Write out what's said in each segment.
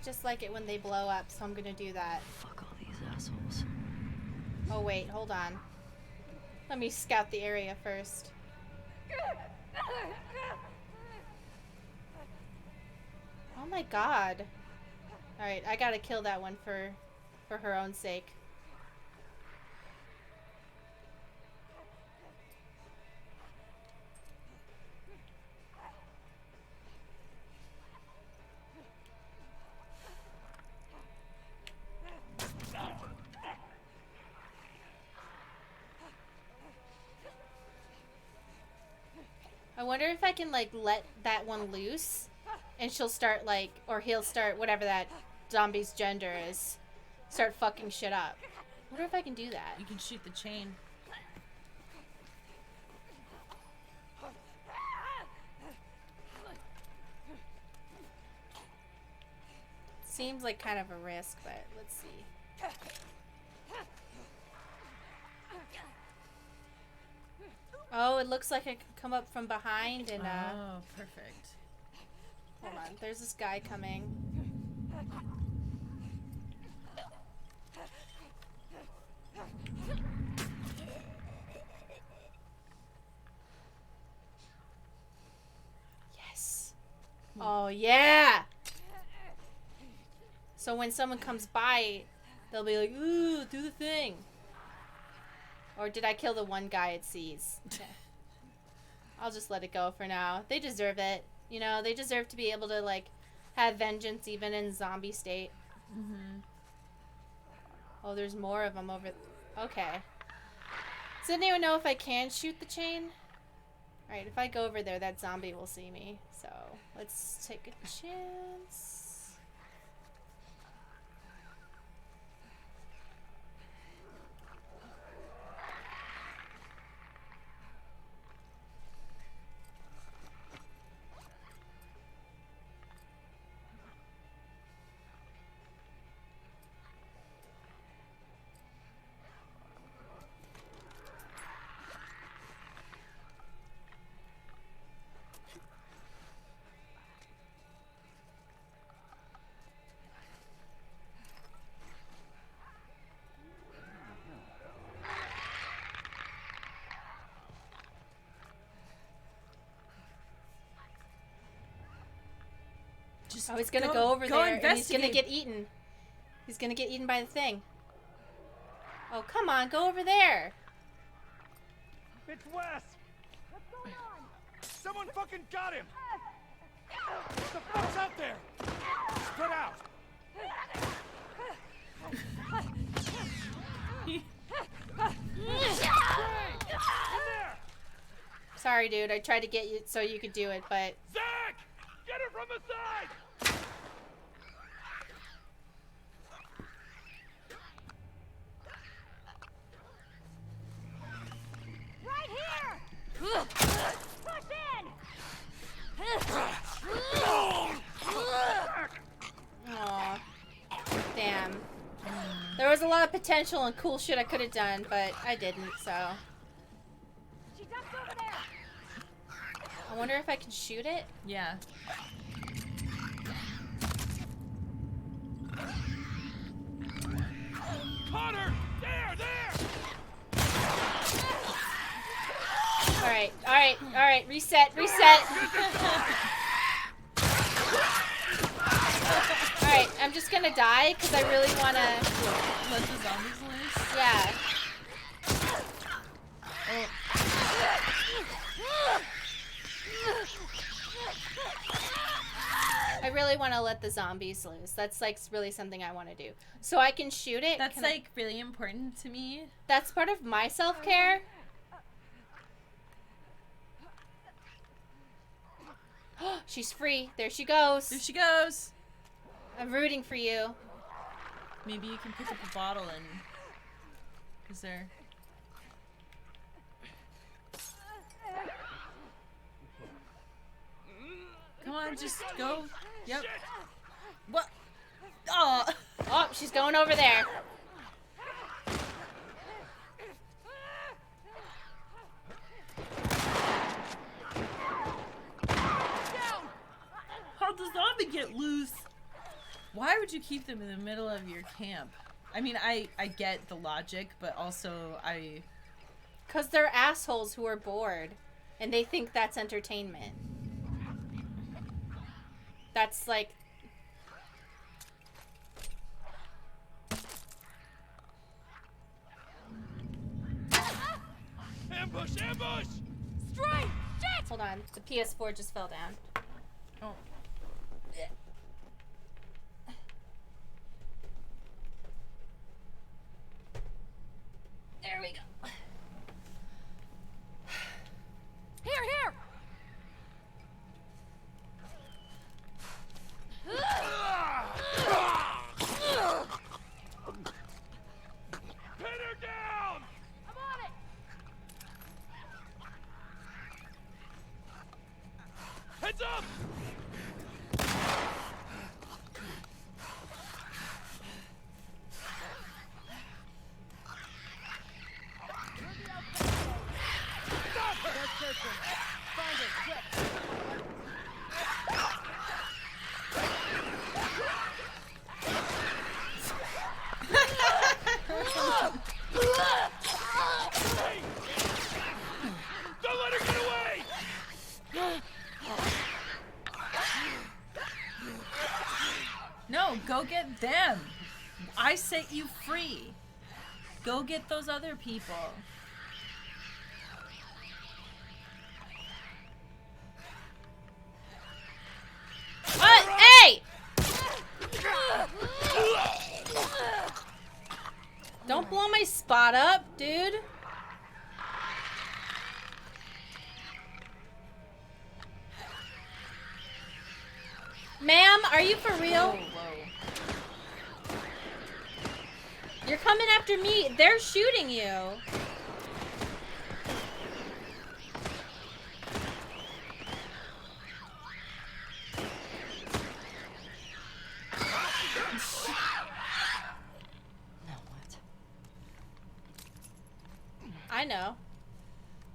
just like it when they blow up, so I'm gonna do that. Fuck all these assholes. Oh wait, hold on. Let me scout the area first. Oh my god. Alright, I gotta kill that one for her own sake. I wonder if I can, like, let that one loose, and she'll start, like, or he'll start, whatever that zombie's gender is, start fucking shit up. I wonder if I can do that. You can shoot the chain. Seems like kind of a risk, but let's see. Oh, it looks like I could come up from behind and, Oh, perfect. hold on. There's this guy coming. Yes. Oh, yeah! So when someone comes by, they'll be like, ooh, do the thing. Or did I kill the one guy it sees? Okay. I'll just let it go for now. They deserve it. You know, they deserve to be able to, like, have vengeance even in zombie state. Mm-hmm. Oh, there's more of them over... Okay. Does anyone know if I can shoot the chain? Alright, if I go over there, that zombie will see me. So, let's take a chance. Oh, he's gonna go over there and he's gonna get eaten. He's gonna get eaten by the thing. Oh, come on, go over there. It's Wes! What's going on? Someone fucking got him! What the fuck's out there? Spread out! Sorry, dude. I tried to get you so you could do it, but... Zach! Get it from the side! Right here! Push in! Aw. Damn. There was a lot of potential and cool shit I could have done, but I didn't, so... She ducks over there! I wonder if I can shoot it? Yeah. Connor! There! Alright, alright, alright. Reset. Alright, I'm just gonna die because I really wanna... Let the zombies loose? Yeah. I really want to let the zombies loose. That's like really something I want to do. So I can shoot it. That's like really important to me. That's part of my self-care. She's free. There she goes. There she goes. I'm rooting for you. Maybe you can pick up a bottle and... Is there... Come on, just go. Yep. What? Oh! Oh, she's going over there. How'd the zombie get loose? Why would you keep them in the middle of your camp? I mean, I get the logic, but also I... Because they're assholes who are bored. And they think that's entertainment. That's like... Ambush! Ambush! Straight! Shit! Hold on. The PS4 just fell down. Oh. There we go. Here, here! Pin her down! I'm on it! Heads up! Hey! Don't let her get away! No, go get them. I set you free. Go get those other people. What? Hey! Don't blow my spot up, dude. Ma'am, are you for real? Whoa. You're coming after me. They're shooting you. I know.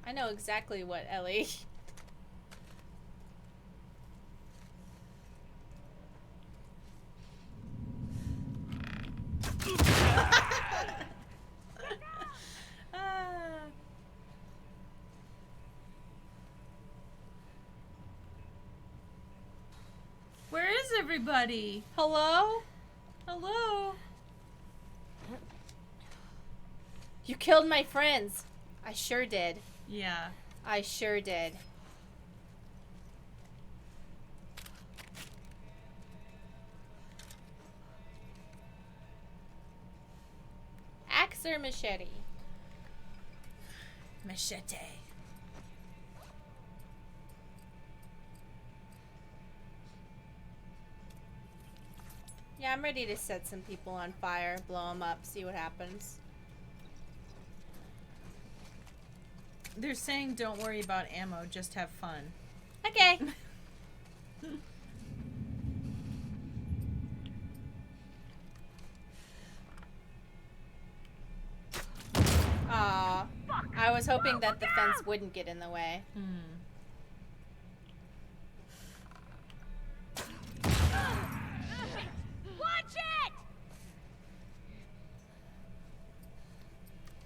I know exactly what, Ellie. Where is everybody? Hello? Hello? You killed my friends. I sure did. Yeah. I sure did. Axe or machete? Machete. Yeah, I'm ready to set some people on fire, blow them up, see what happens. They're saying don't worry about ammo, just have fun. Okay. Aw. I was hoping that the fence wouldn't get in the way. Watch it!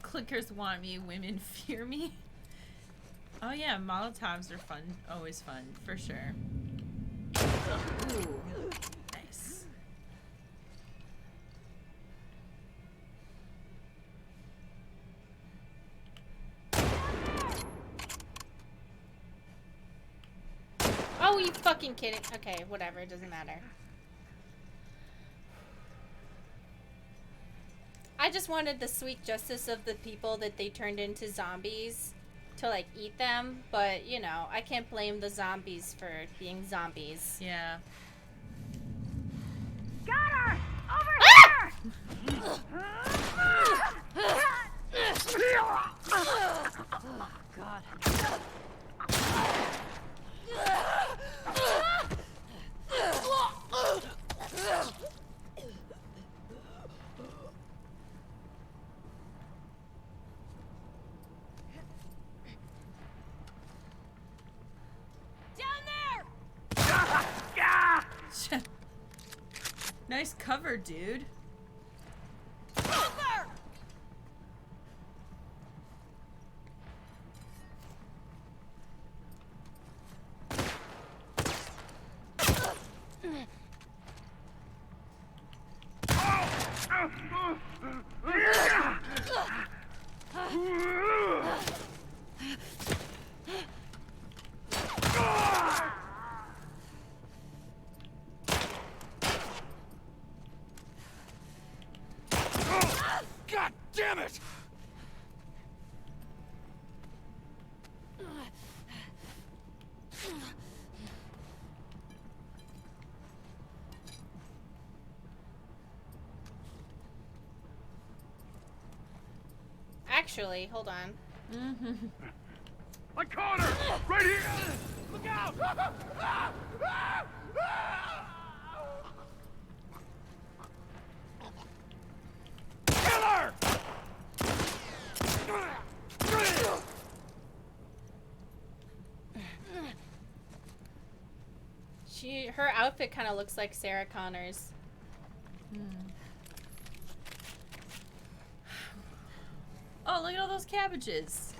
Clickers want me, women fear me. Oh yeah, Molotovs are fun. Always fun, for sure. Ooh. Nice. Oh, you fucking kidding? Okay, whatever, it doesn't matter. I just wanted the sweet justice of the people that they turned into zombies to, like, eat them, but, you know, I can't blame the zombies for being zombies. Yeah. Got her! Over Ah! here! Oh, God. Down there! Nice cover, dude. Over! God damn it! Actually, hold on. I caught her! Right here! Look out! Kill her! Her outfit kind of looks like Sarah Connor's. Oh, look at all those cabbages.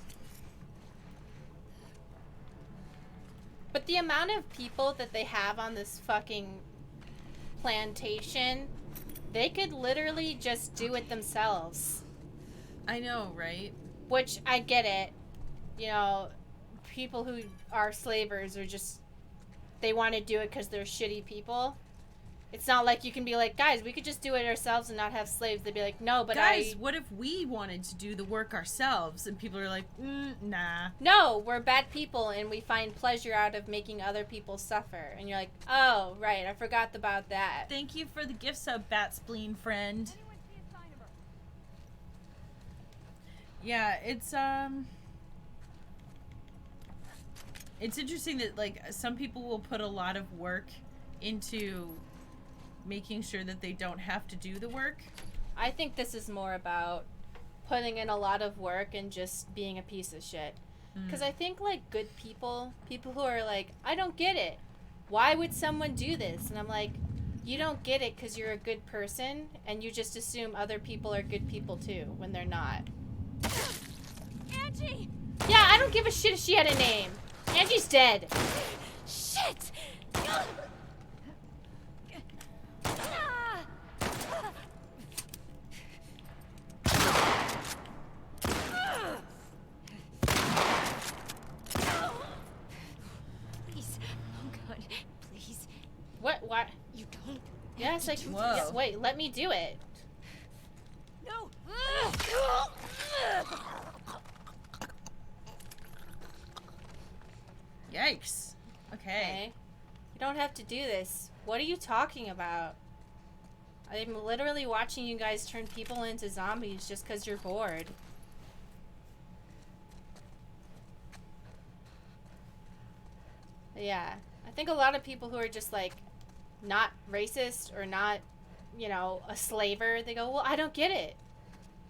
But the amount of people that they have on this fucking plantation, they could literally just do it themselves. I know, right? Which, I get it. You know, people who are slavers are just, they want to do it because they're shitty people. It's not like you can be like, guys, we could just do it ourselves and not have slaves. They'd be like, no, but Guys, what if we wanted to do the work ourselves? And people are like, nah. No, we're bad people and we find pleasure out of making other people suffer. And you're like, oh, right, I forgot about that. Thank you for the gift sub, Bat Spleen friend. Anyone see a sign of her? Yeah, it's interesting that, like, some people will put a lot of work into making sure that they don't have to do the work. I think this is more about putting in a lot of work and just being a piece of shit. Because I think, like, good people who are like, I don't get it. Why would someone do this? And I'm like, you don't get it because you're a good person and you just assume other people are good people too when they're not. Angie! Yeah, I don't give a shit if she had a name. Angie's dead. Shit! Please. Oh God. Please. What? You don't. Yes, I can. Whoa. Yeah, wait, let me do it. No. Yikes. Okay. You don't have to do this. What are you talking about? I'm literally watching you guys turn people into zombies just because you're bored. Yeah. I think a lot of people who are just like not racist or not, you know, a slaver, they go, well, I don't get it.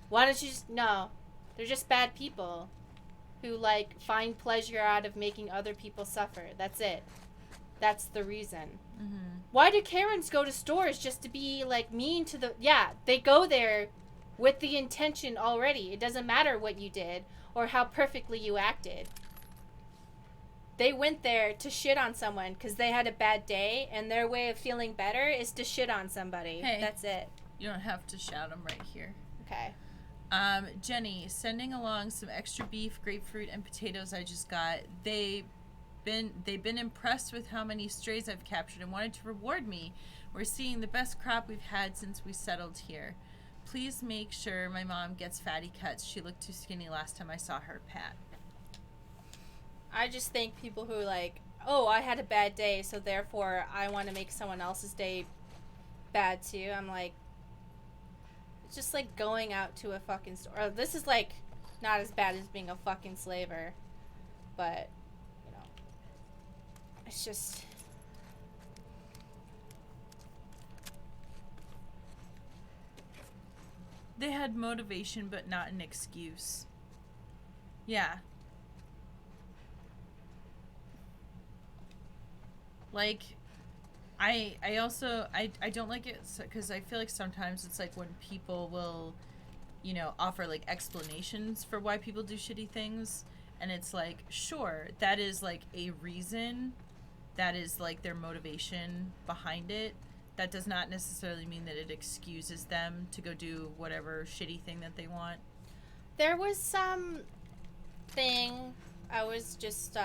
Why don't you just, no. They're just bad people who like find pleasure out of making other people suffer. That's it. That's the reason. Why do Karens go to stores just to be like mean to the, yeah, they go there with the intention already. It doesn't matter what you did or how perfectly you acted. They went there to shit on someone because they had a bad day, and their way of feeling better is to shit on somebody. Hey. That's it. You don't have to shout them right here. Okay. Jenny, sending along some extra beef, grapefruit, and potatoes I just got. They've been impressed with how many strays I've captured and wanted to reward me. We're seeing the best crop we've had since we settled here. Please make sure my mom gets fatty cuts. She looked too skinny last time I saw her, Pat. I just think people who are like, oh, I had a bad day, so therefore I want to make someone else's day bad too. I'm like, it's just like going out to a fucking store. Or this is like not as bad as being a fucking slaver, but you know, it's just. They had motivation, but not an excuse. Yeah. Like, I also I don't like it because I feel like sometimes it's like when people will, you know, offer like explanations for why people do shitty things, and it's like, sure, that is like a reason, that is like their motivation behind it. That does not necessarily mean that it excuses them to go do whatever shitty thing that they want. There was some thing, I was just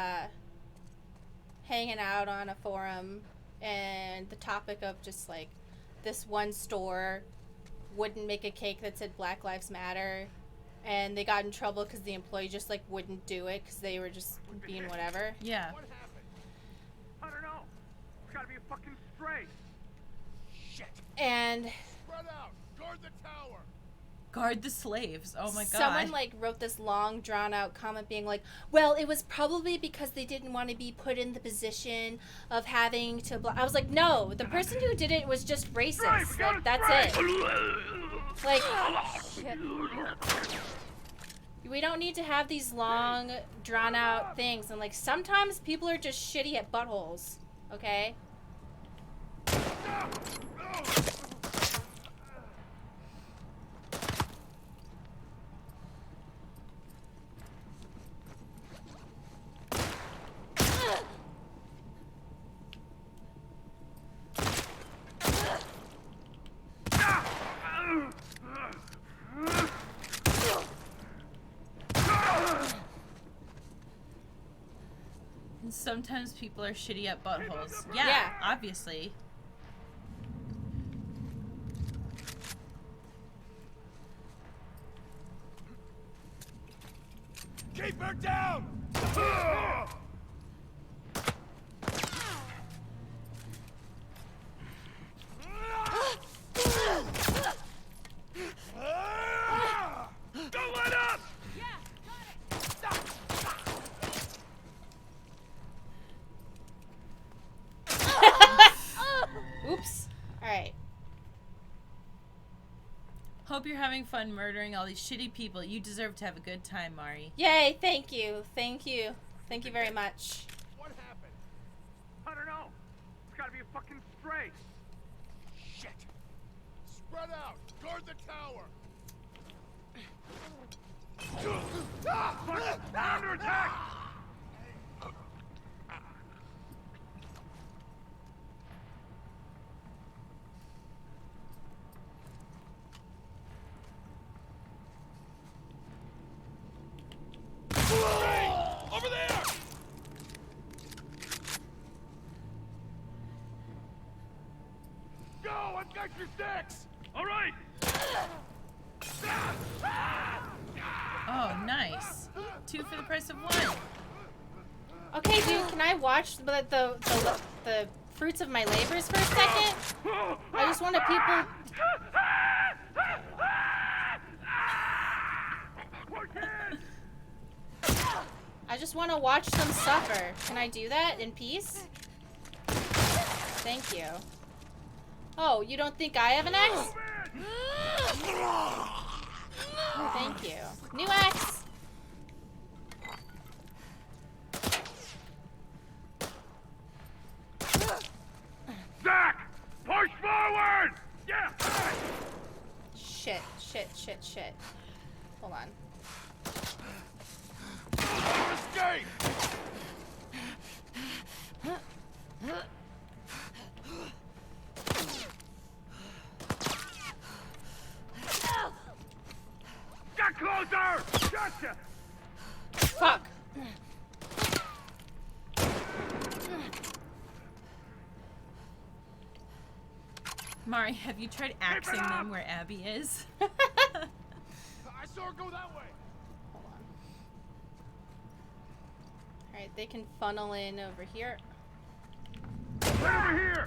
hanging out on a forum, and the topic of just like this one store wouldn't make a cake that said Black Lives Matter, and they got in trouble because the employee just like wouldn't do it because they were just being whatever. Yeah. What happened? I don't know. It's gotta be a fucking stray. Shit. And Spread out. Guard the tower. Guard the slaves. Oh my god. someone like wrote this long drawn out comment being like, well, it was probably because they didn't want to be put in the position of having to I was like, no, the person who did it was just racist. Like, that's it. Like, shit. We don't need to have these long drawn out things, and like sometimes people are just shitty at buttholes, okay? And sometimes people are shitty at buttholes. Yeah, Yeah. obviously. Keep her down! Don't let up! Oops. Alright. Hope you're having fun murdering all these shitty people. You deserve to have a good time, Mari. Yay, thank you. Thank you. Thank you very much. What happened? I don't know. It's gotta be a fucking stray. Shit. Spread out. Guard the tower. Fuck! Under attack! Over there! Go! I've got your sticks! All right! Oh, nice. 2 for the price of 1. Okay, dude, can I watch the fruits of my labors for a second? I just want to people... Poor kid! I just want to watch them suffer. Can I do that in peace? Thank you. Oh, you don't think I have an axe? Oh, thank you. New axe! Zach! Push forward! Yeah! Shit, shit, shit, shit. Hold on. Escape! Get closer! Gotcha! Fuck. Mari, have you tried axing them where Abby is? I saw her go that way. Hold on. Alright, they can funnel in over here. Right over here!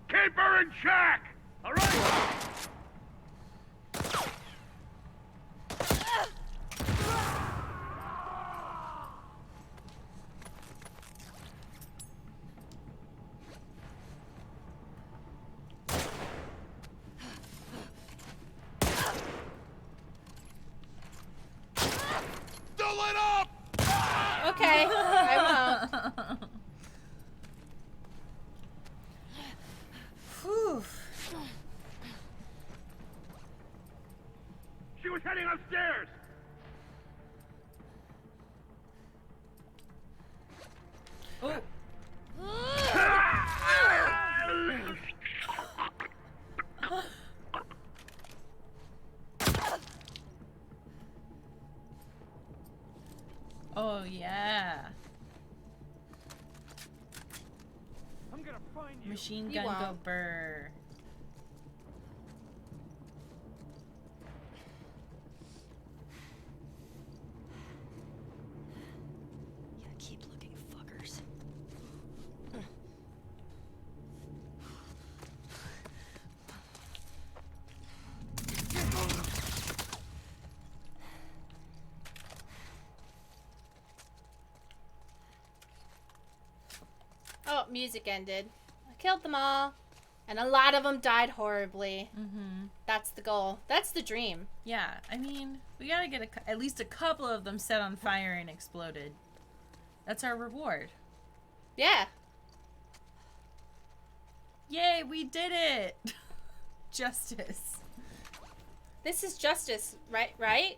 Keep her in check! All right? upstairs! Oh. Oh yeah. I'm gonna find you. Machine You gun go won't. burr. Yeah, keep looking, fuckers. Oh, music ended. I killed them all. And a lot of them died horribly. Mm-hmm. That's the goal. That's the dream. Yeah, I mean, we gotta get at least a couple of them set on fire and exploded. That's our reward. Yeah. Yay, we did it! Justice. This is justice, right? Right?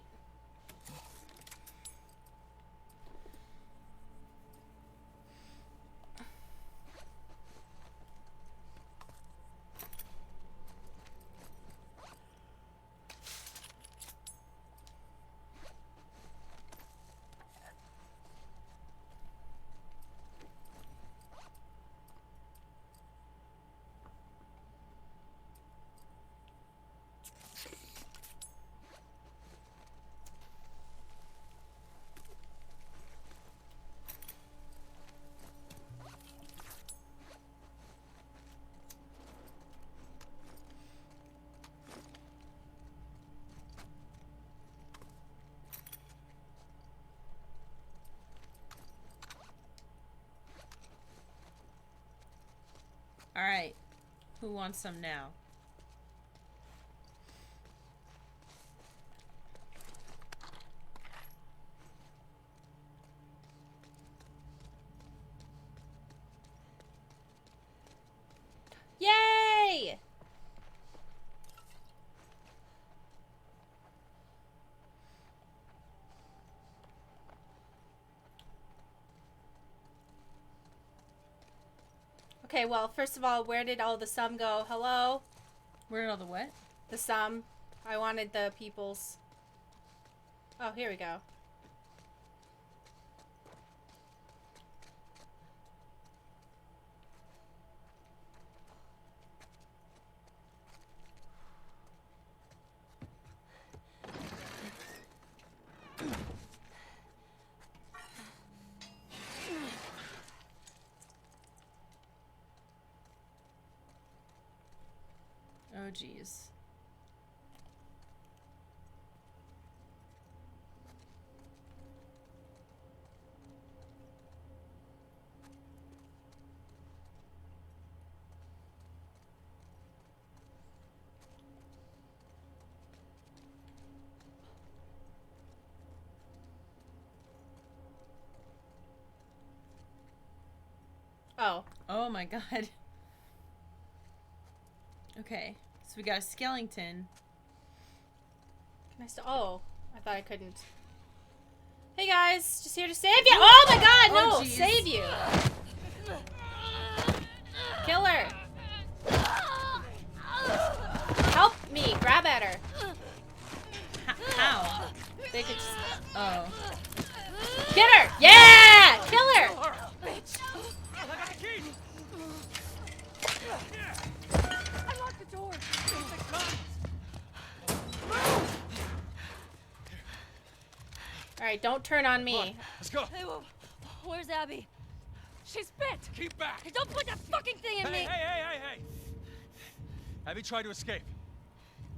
Alright. Who wants some now? Yay! Okay, well, first of all, where did all the sum go? Hello? Where did all the what? The sum. I wanted the people's. Oh, here we go. Oh, jeez. Oh. Oh my god. Okay, so we got a skeleton. Can I still? Oh, I thought I couldn't. Hey guys, just here to save you. Oh my god, Oh, no! jeez. Save you! Kill her! Help me! Grab at her! How? They could just. Oh. Get her! Yeah! Kill her! Bitch! I got the key! I locked the door. Alright, don't turn on me. Let's go! Hey, where's Abby? She's bit. Keep back! Hey, don't put that fucking thing in Hey, me. hey, hey, hey, hey! Abby tried to escape.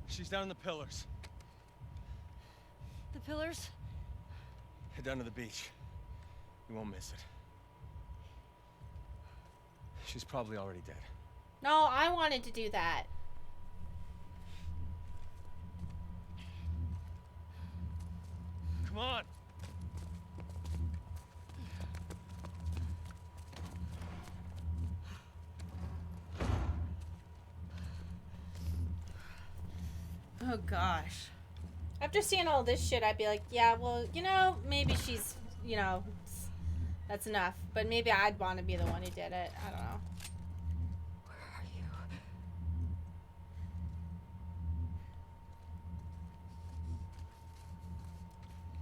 She's down in the pillars. The pillars? Head down to the beach. You won't miss it. She's probably already dead. No, I wanted to do that. Come on! Oh gosh. After seeing all this shit, I'd be like, yeah, well, you know, maybe she's, you know, that's enough. But maybe I'd want to be the one who did it. I don't know. Where are you?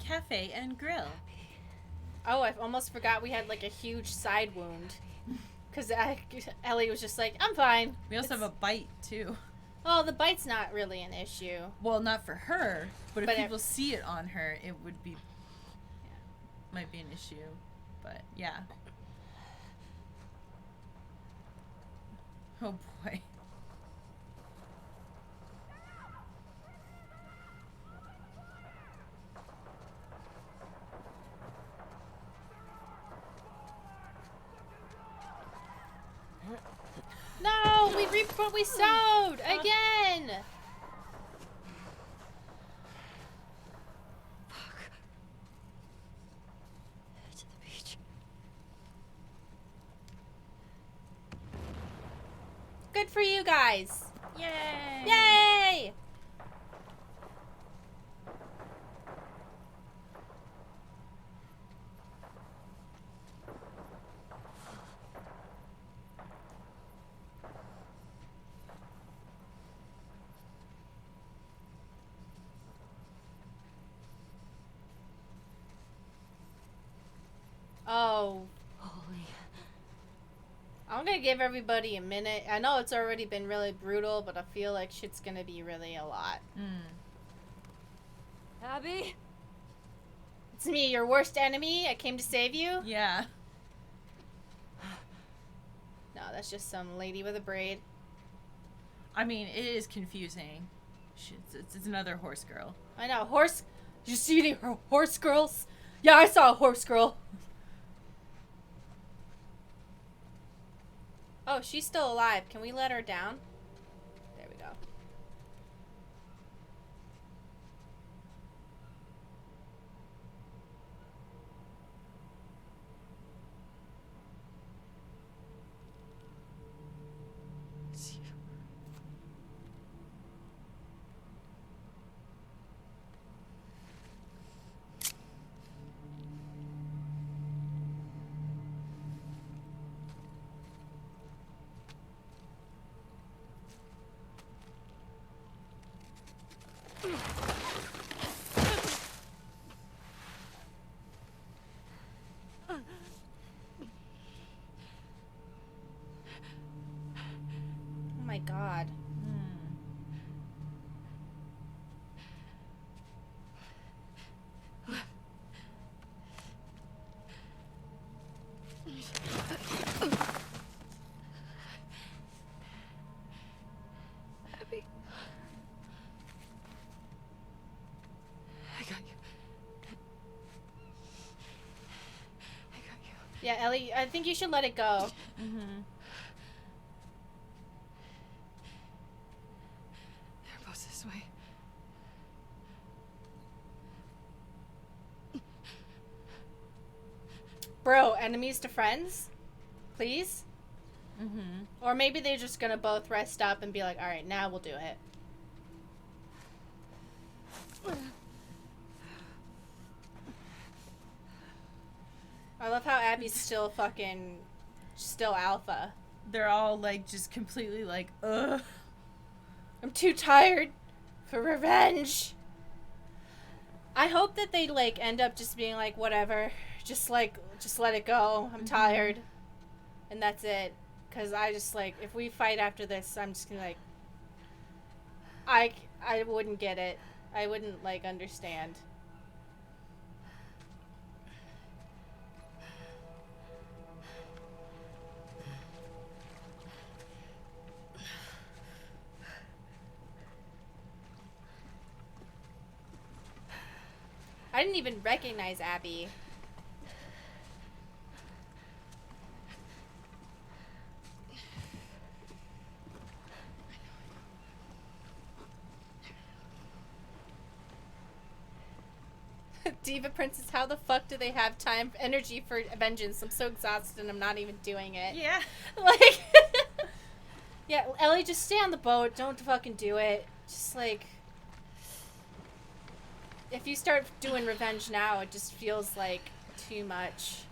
Cafe and grill. Oh, I almost forgot we had like a huge side wound. Because Ellie was just like, I'm fine. We also have a bite, too. Oh, the bite's not really an issue. Well, not for her, but if But people see it on her, it would be... might be an issue. But, yeah. Oh, boy. No, we reaped what we sowed again. Fuck. To the beach. Good for you guys. Yay! Yay! Oh. Holy. I'm gonna give everybody a minute. I know it's already been really brutal, but I feel like shit's gonna be really a lot. Abby? It's me, your worst enemy. I came to save you. Yeah. No, that's just some lady with a braid. I mean, it is confusing. It's another horse girl. I know, horse. Did you see any horse girls? Yeah, I saw a horse girl. Oh, she's still alive. Can we let her down? There we go. It's you. Oh my god. Abby. I got you. I got you. Yeah, Ellie, I think you should let it go. They're both this way. Bro, enemies to friends? Please? Or maybe they're just gonna both rest up and be like, alright, now we'll do it. I love how Abby's still alpha. They're all, like, just completely like, ugh. I'm too tired for revenge. I hope that they, like, end up just being like, whatever. Just let it go. I'm tired. And that's it. Because I just, like, if we fight after this, I'm just gonna, like... I wouldn't get it. I wouldn't, like, understand. I didn't even recognize Abby. Diva Princess, how the fuck do they have time, energy for vengeance? I'm so exhausted and I'm not even doing it. Yeah. Like, yeah, Ellie, just stay on the boat. Don't fucking do it. Just like, if you start doing revenge now, it just feels like too much.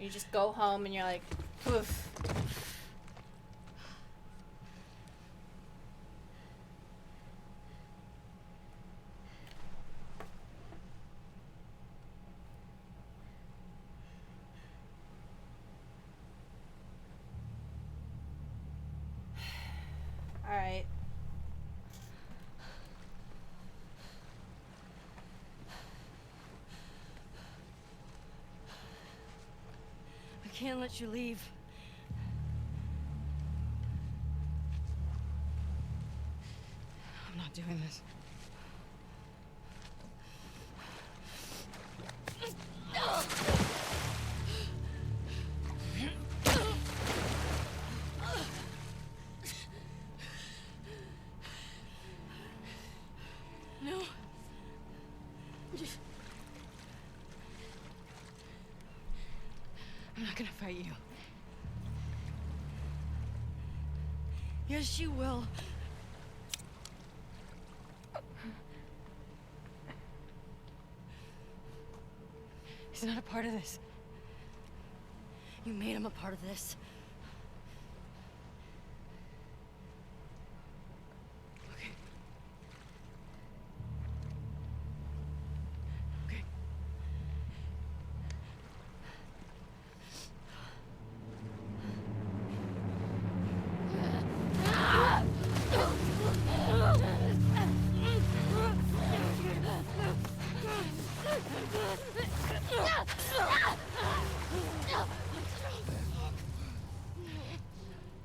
You just go home and you're like, poof. All right. I can't let you leave. I'm not doing this. No. I'm not gonna fight you. Yes, you will. He's not a part of this. You made him a part of this. Okay. Okay.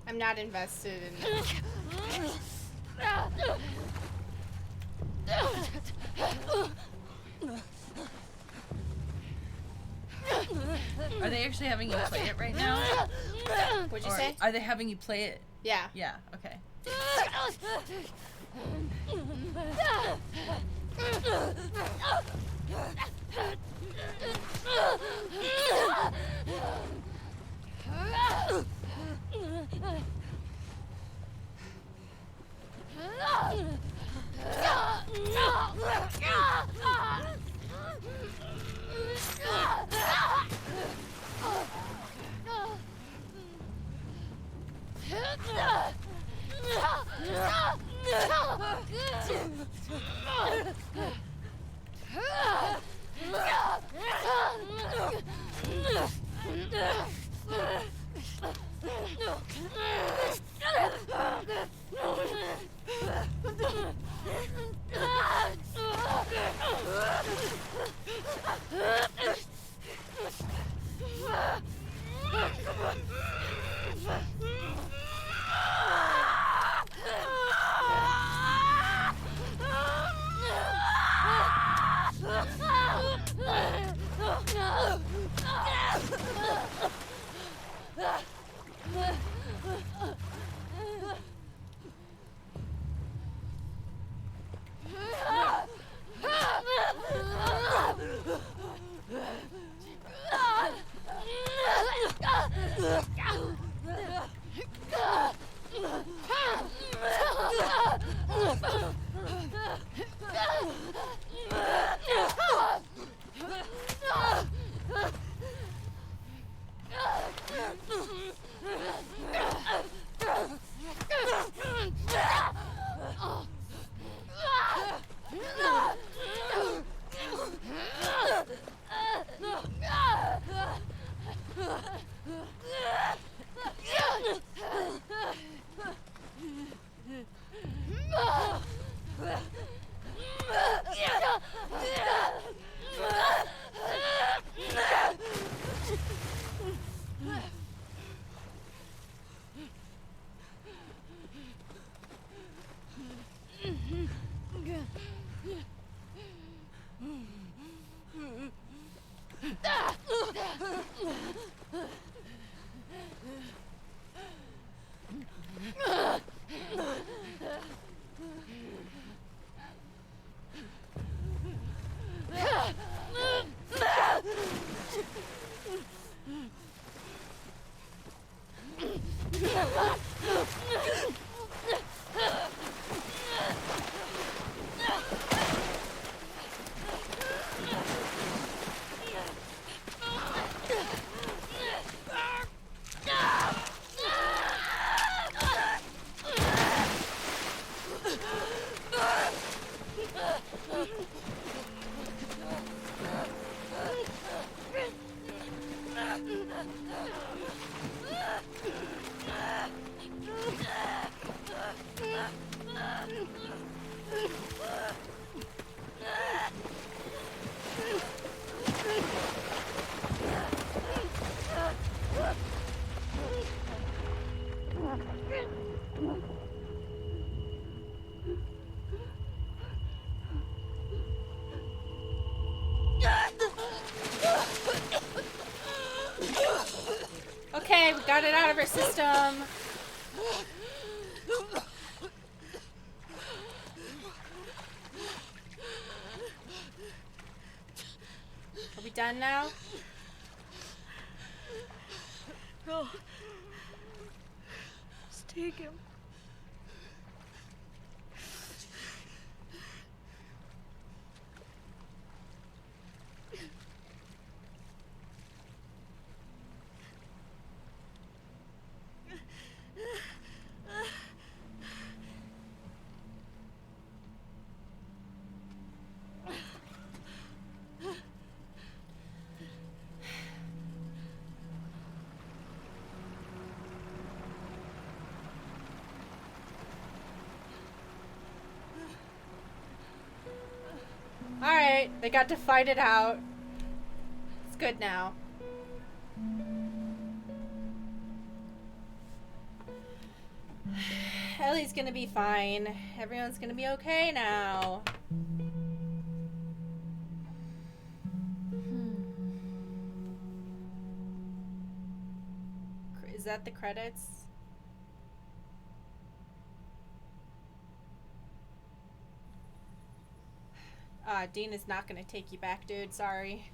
I'm not invested in. Are they actually having you play it right now? What'd you Or say? are they having you play it? Yeah. Yeah, okay. Okay, we got it out of our system. Are we done now? No. Just take him. Alright, they got to fight it out. It's good now. Ellie's gonna be fine. Everyone's gonna be okay now. Is that the credits? Dean is not gonna take you back, dude. Sorry.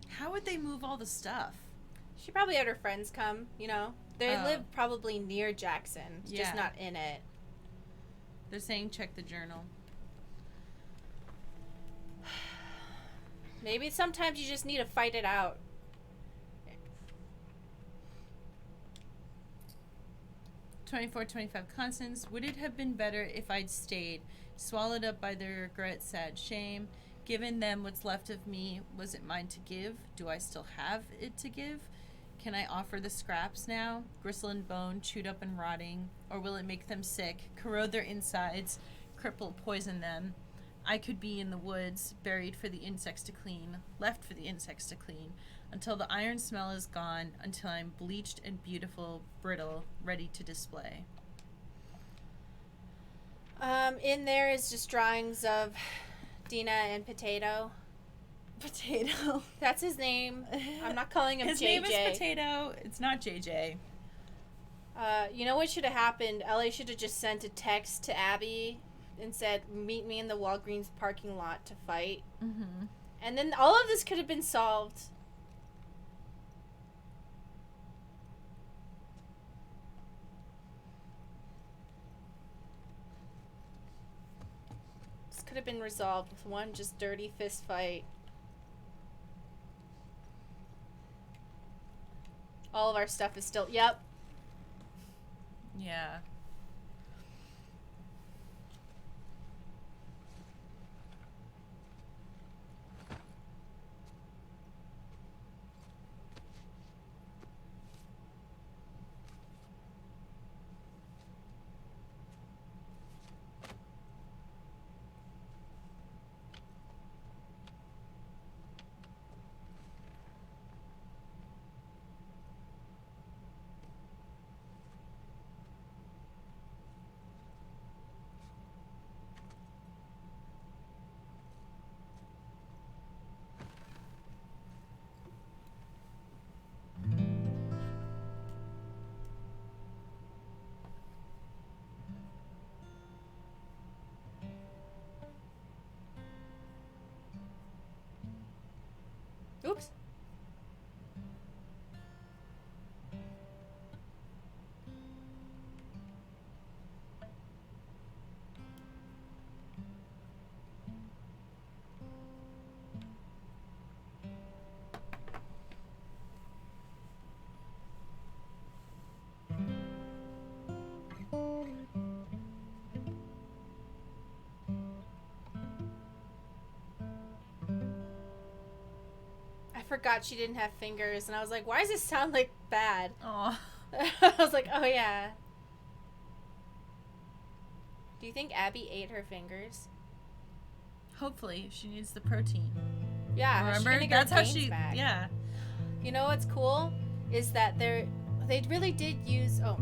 How would they move all the stuff? She probably had her friends come, you know. They Oh. live probably near Jackson, Yeah. just not in it. They're saying check the journal. Maybe sometimes you just need to fight it out. $24.25 Constance. Would it have been better if I'd stayed, swallowed up by the regret, sad shame? Given them what's left of me, was it mine to give? Do I still have it to give? Can I offer the scraps now? Gristle and bone, chewed up and rotting. Or will it make them sick, corrode their insides, cripple, poison them? I could be in the woods, buried for the insects to clean, left for the insects to clean, until the iron smell is gone, until I'm bleached and beautiful, brittle, ready to display. In there is just drawings of Dina and Potato. Potato. That's his name. I'm not calling him His JJ. name is Potato. It's not JJ. You know what should have happened? Ellie should have just sent a text to Abby and said, meet me in the Walgreens parking lot to fight. Mm-hmm. And then all of this could have been solved. This could have been resolved with one just dirty fist fight. All of our stuff is still... Yep. Yeah. forgot she didn't have fingers, and I was like, why does this sound like bad? Oh. I was like, oh yeah. Do you think Abby ate her fingers? Hopefully, she needs the protein. Yeah, Remember? That's how she. Back. Yeah. You know what's cool is that they really did use. Oh.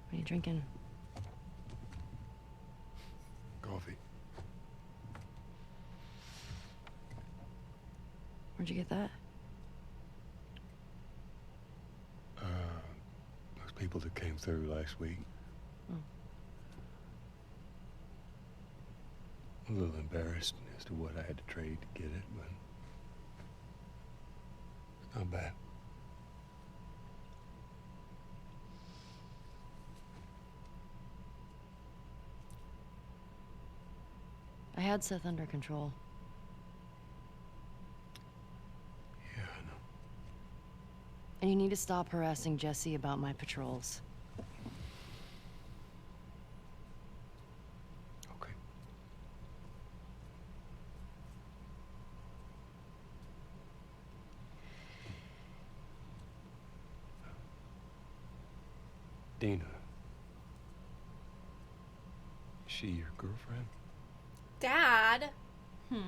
What are you drinking? Coffee. Where'd you get that? Those people that came through last week. Oh. I'm a little embarrassed as to what I had to trade to get it, but it's not bad. I had Seth under control. Yeah, I know. And you need to stop harassing Jesse about my patrols. Okay. Dina. Is she your girlfriend? Dad. No.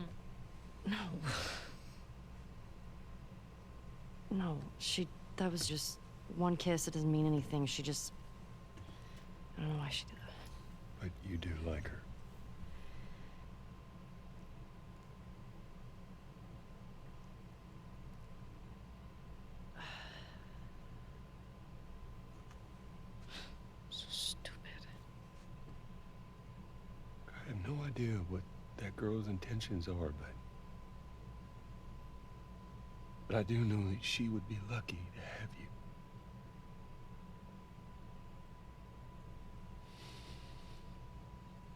No, that was just one kiss. It doesn't mean anything. She just... I don't know why she did that. But you do like her. So stupid. I have no idea what that girl's intentions are, but I do know that she would be lucky to have you.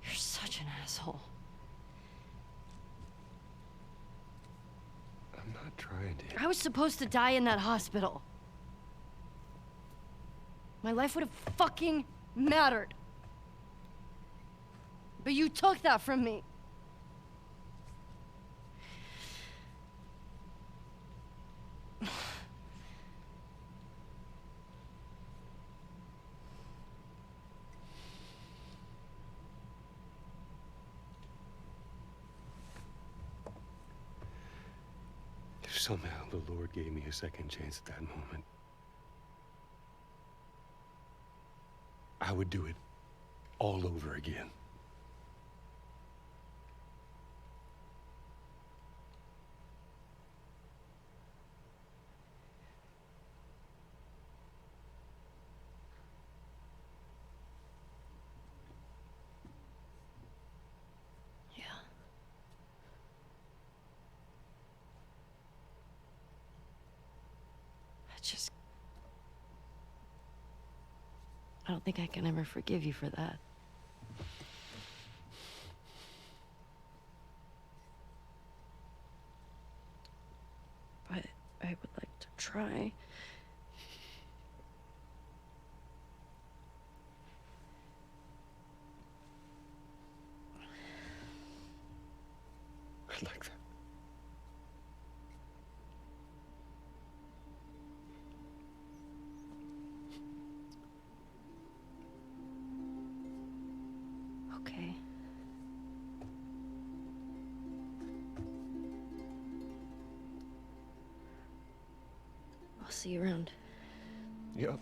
You're such an asshole. I'm not trying to. I was supposed to die in that hospital. My life would have fucking mattered. But you took that from me. If somehow the Lord gave me a second chance at that moment, I would do it all over again. Yeah. I don't think I can ever forgive you for that. But I would like to try. I'd like that. Okay. I'll see you around. Yep.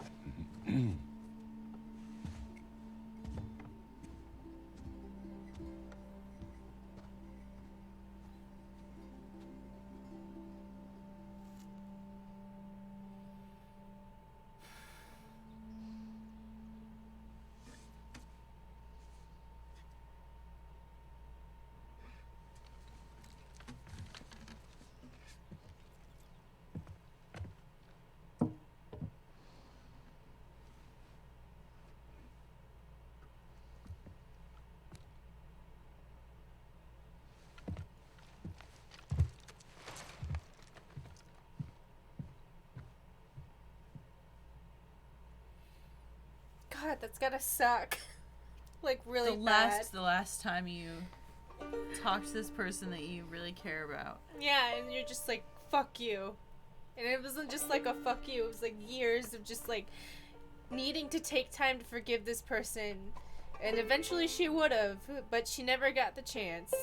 God, that's gotta suck. Like, really The last time you talk to this person that you really care about. Yeah, and you're just like, fuck you. And it wasn't just like a fuck you, it was like years of just like needing to take time to forgive this person. And eventually she would have, but she never got the chance.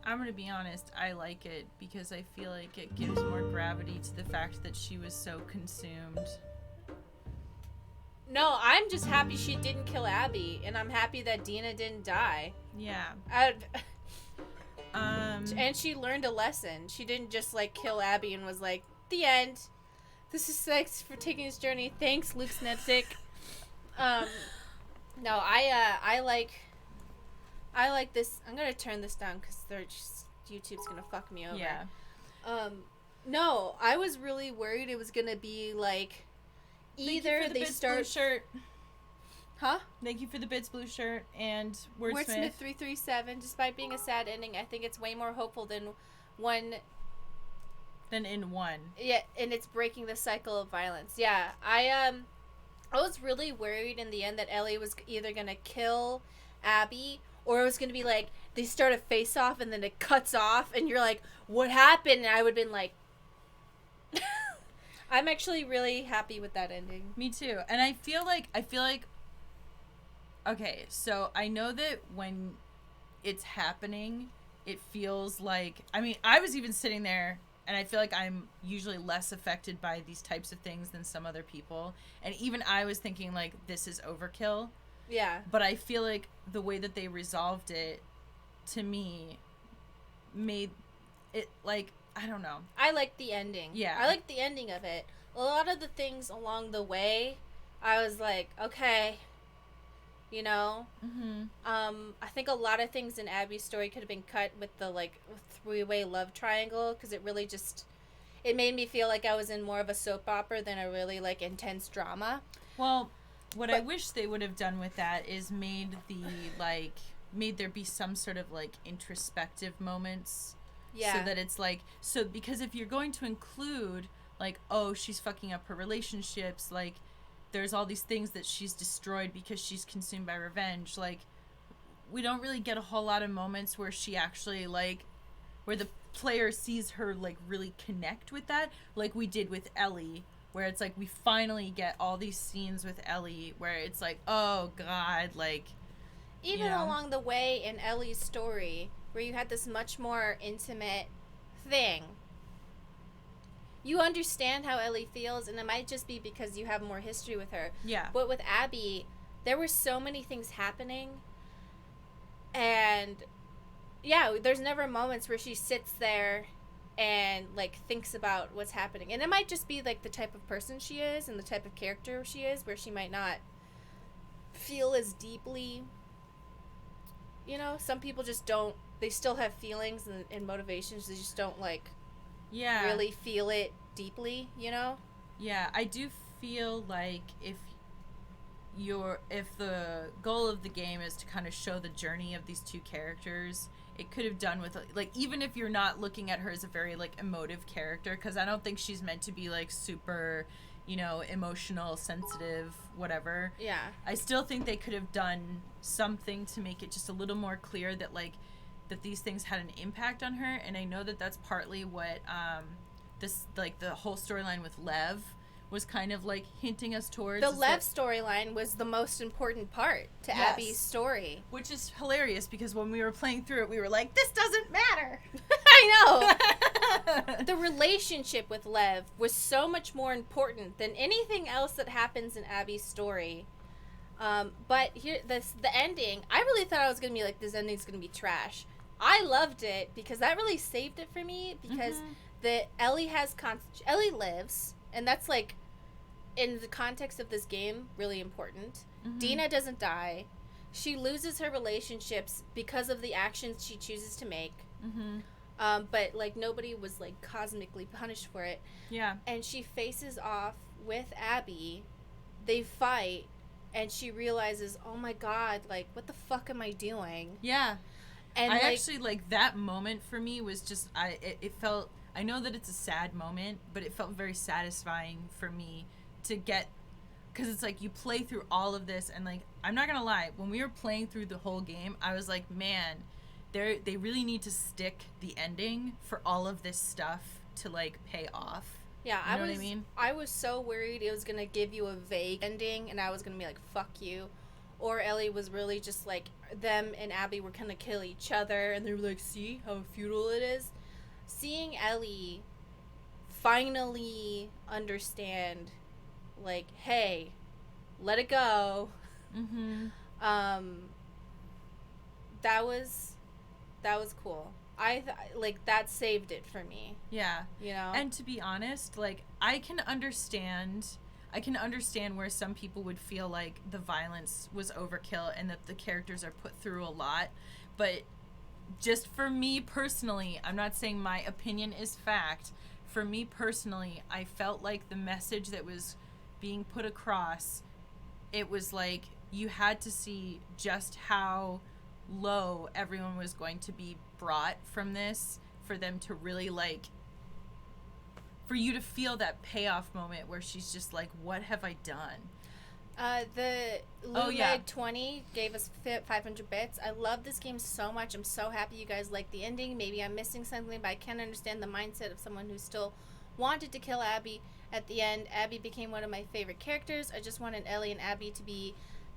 I'm gonna be honest, I like it because I feel like it gives more gravity to the fact that she was so consumed. No, I'm just happy she didn't kill Abby, and I'm happy that Dina didn't die. Yeah. And she learned a lesson. She didn't just like kill Abby and was like, the end. This is thanks for taking this journey. Thanks, Luke Snetzik. No, I like this. I'm gonna turn this down because YouTube's gonna fuck me over. Yeah. No, I was really worried it was gonna be like either they start blue shirt. Huh? Thank you for the Bits blue shirt and Wordsmith. 337. Despite being a sad ending, I think it's way more hopeful than one. Than in one. Yeah, and it's breaking the cycle of violence. Yeah, I was really worried in the end that Ellie was either gonna kill Abby, or it was gonna be like they start a face off and then it cuts off and you're like, what happened? And I would have been like, I'm actually really happy with that ending. Me too. And I feel like okay, so I know that when it's happening, it feels like, I mean, I was even sitting there and I feel like I'm usually less affected by these types of things than some other people. And even I was thinking like, this is overkill. Yeah. But I feel like the way that they resolved it, to me, made it like, I don't know. I like the ending. Yeah. I like the ending of it. A lot of the things along the way, I was like, okay, you know? Mm-hmm. I think a lot of things in Abby's story could have been cut with the, like, three-way love triangle, because it really just, it made me feel like I was in more of a soap opera than a really, like, intense drama. Well, I wish they would have done with that is made there be some sort of, like, introspective moments. Yeah. So that it's, like, because if you're going to include, like, oh, she's fucking up her relationships, like, there's all these things that she's destroyed because she's consumed by revenge, like, we don't really get a whole lot of moments where she actually, like, where the player sees her, like, really connect with that, like we did with Ellie, where it's like we finally get all these scenes with Ellie where it's like, oh god, like, even you know? along the way in Ellie's story, where you had this much more intimate thing, you understand how Ellie feels, and it might just be because you have more history with her. Yeah. But with Abby, there were so many things happening, and yeah, there's never moments where she sits there and, like, thinks about what's happening. And it might just be, like, the type of person she is and the type of character she is, where she might not feel as deeply, you know? Some people just don't, they still have feelings and motivations, they just don't, like, really feel it deeply, you know? Yeah, I do feel like if the goal of the game is to kind of show the journey of these two characters, it could have done with, like, even if you're not looking at her as a very, like, emotive character, because I don't think she's meant to be, like, super, you know, emotional, sensitive, whatever. Yeah. I still think they could have done something to make it just a little more clear that, like, that these things had an impact on her, and I know that that's partly what this, like, the whole storyline with Lev was kind of, like, hinting us towards. The Lev storyline was the most important part to Abby's story. Which is hilarious, because when we were playing through it, we were like, this doesn't matter! I know! The relationship with Lev was so much more important than anything else that happens in Abby's story. But here, the ending, I really thought I was going to be like, this ending's going to be trash. I loved it, because that really saved it for me, because Ellie lives, and that's, like, in the context of this game, really important. Mhm. Dina doesn't die. She loses her relationships because of the actions she chooses to make. Mm-hmm. But, like, nobody was, like, cosmically punished for it. Yeah. And she faces off with Abby. They fight, and she realizes, oh my god, like, what the fuck am I doing? Yeah. And I like, actually, like, that moment for me was just, it felt, I know that it's a sad moment, but it felt very satisfying for me to get, because it's like, you play through all of this, and, like, I'm not gonna lie, when we were playing through the whole game, I was like, man, they really need to stick the ending for all of this stuff to, like, pay off. yeah, You know what I mean? I was so worried it was gonna give you a vague ending, and I was gonna be like, fuck you. Or Ellie was really just like, them and Abby were gonna kill each other, and they were like, see how futile it is? Seeing Ellie finally understand, like, hey, let it go. Mm-hmm. That was cool. Like, that saved it for me, Yeah. you know? And to be honest, like, I can understand where some people would feel like the violence was overkill and that the characters are put through a lot, but just for me personally, I'm not saying my opinion is fact. For me personally, I felt like the message that was being put across, it was like you had to see just how low everyone was going to be brought from this for them to really, like, for you to feel that payoff moment where she's just like, what have I done? The Oh, yeah. Luleg 20 gave us 500 bits. I love this game so much. I'm so happy you guys like the ending. Maybe I'm missing something, but I can't understand the mindset of someone who still wanted to kill Abby. At the end, Abby became one of my favorite characters. I just wanted Ellie and Abby to be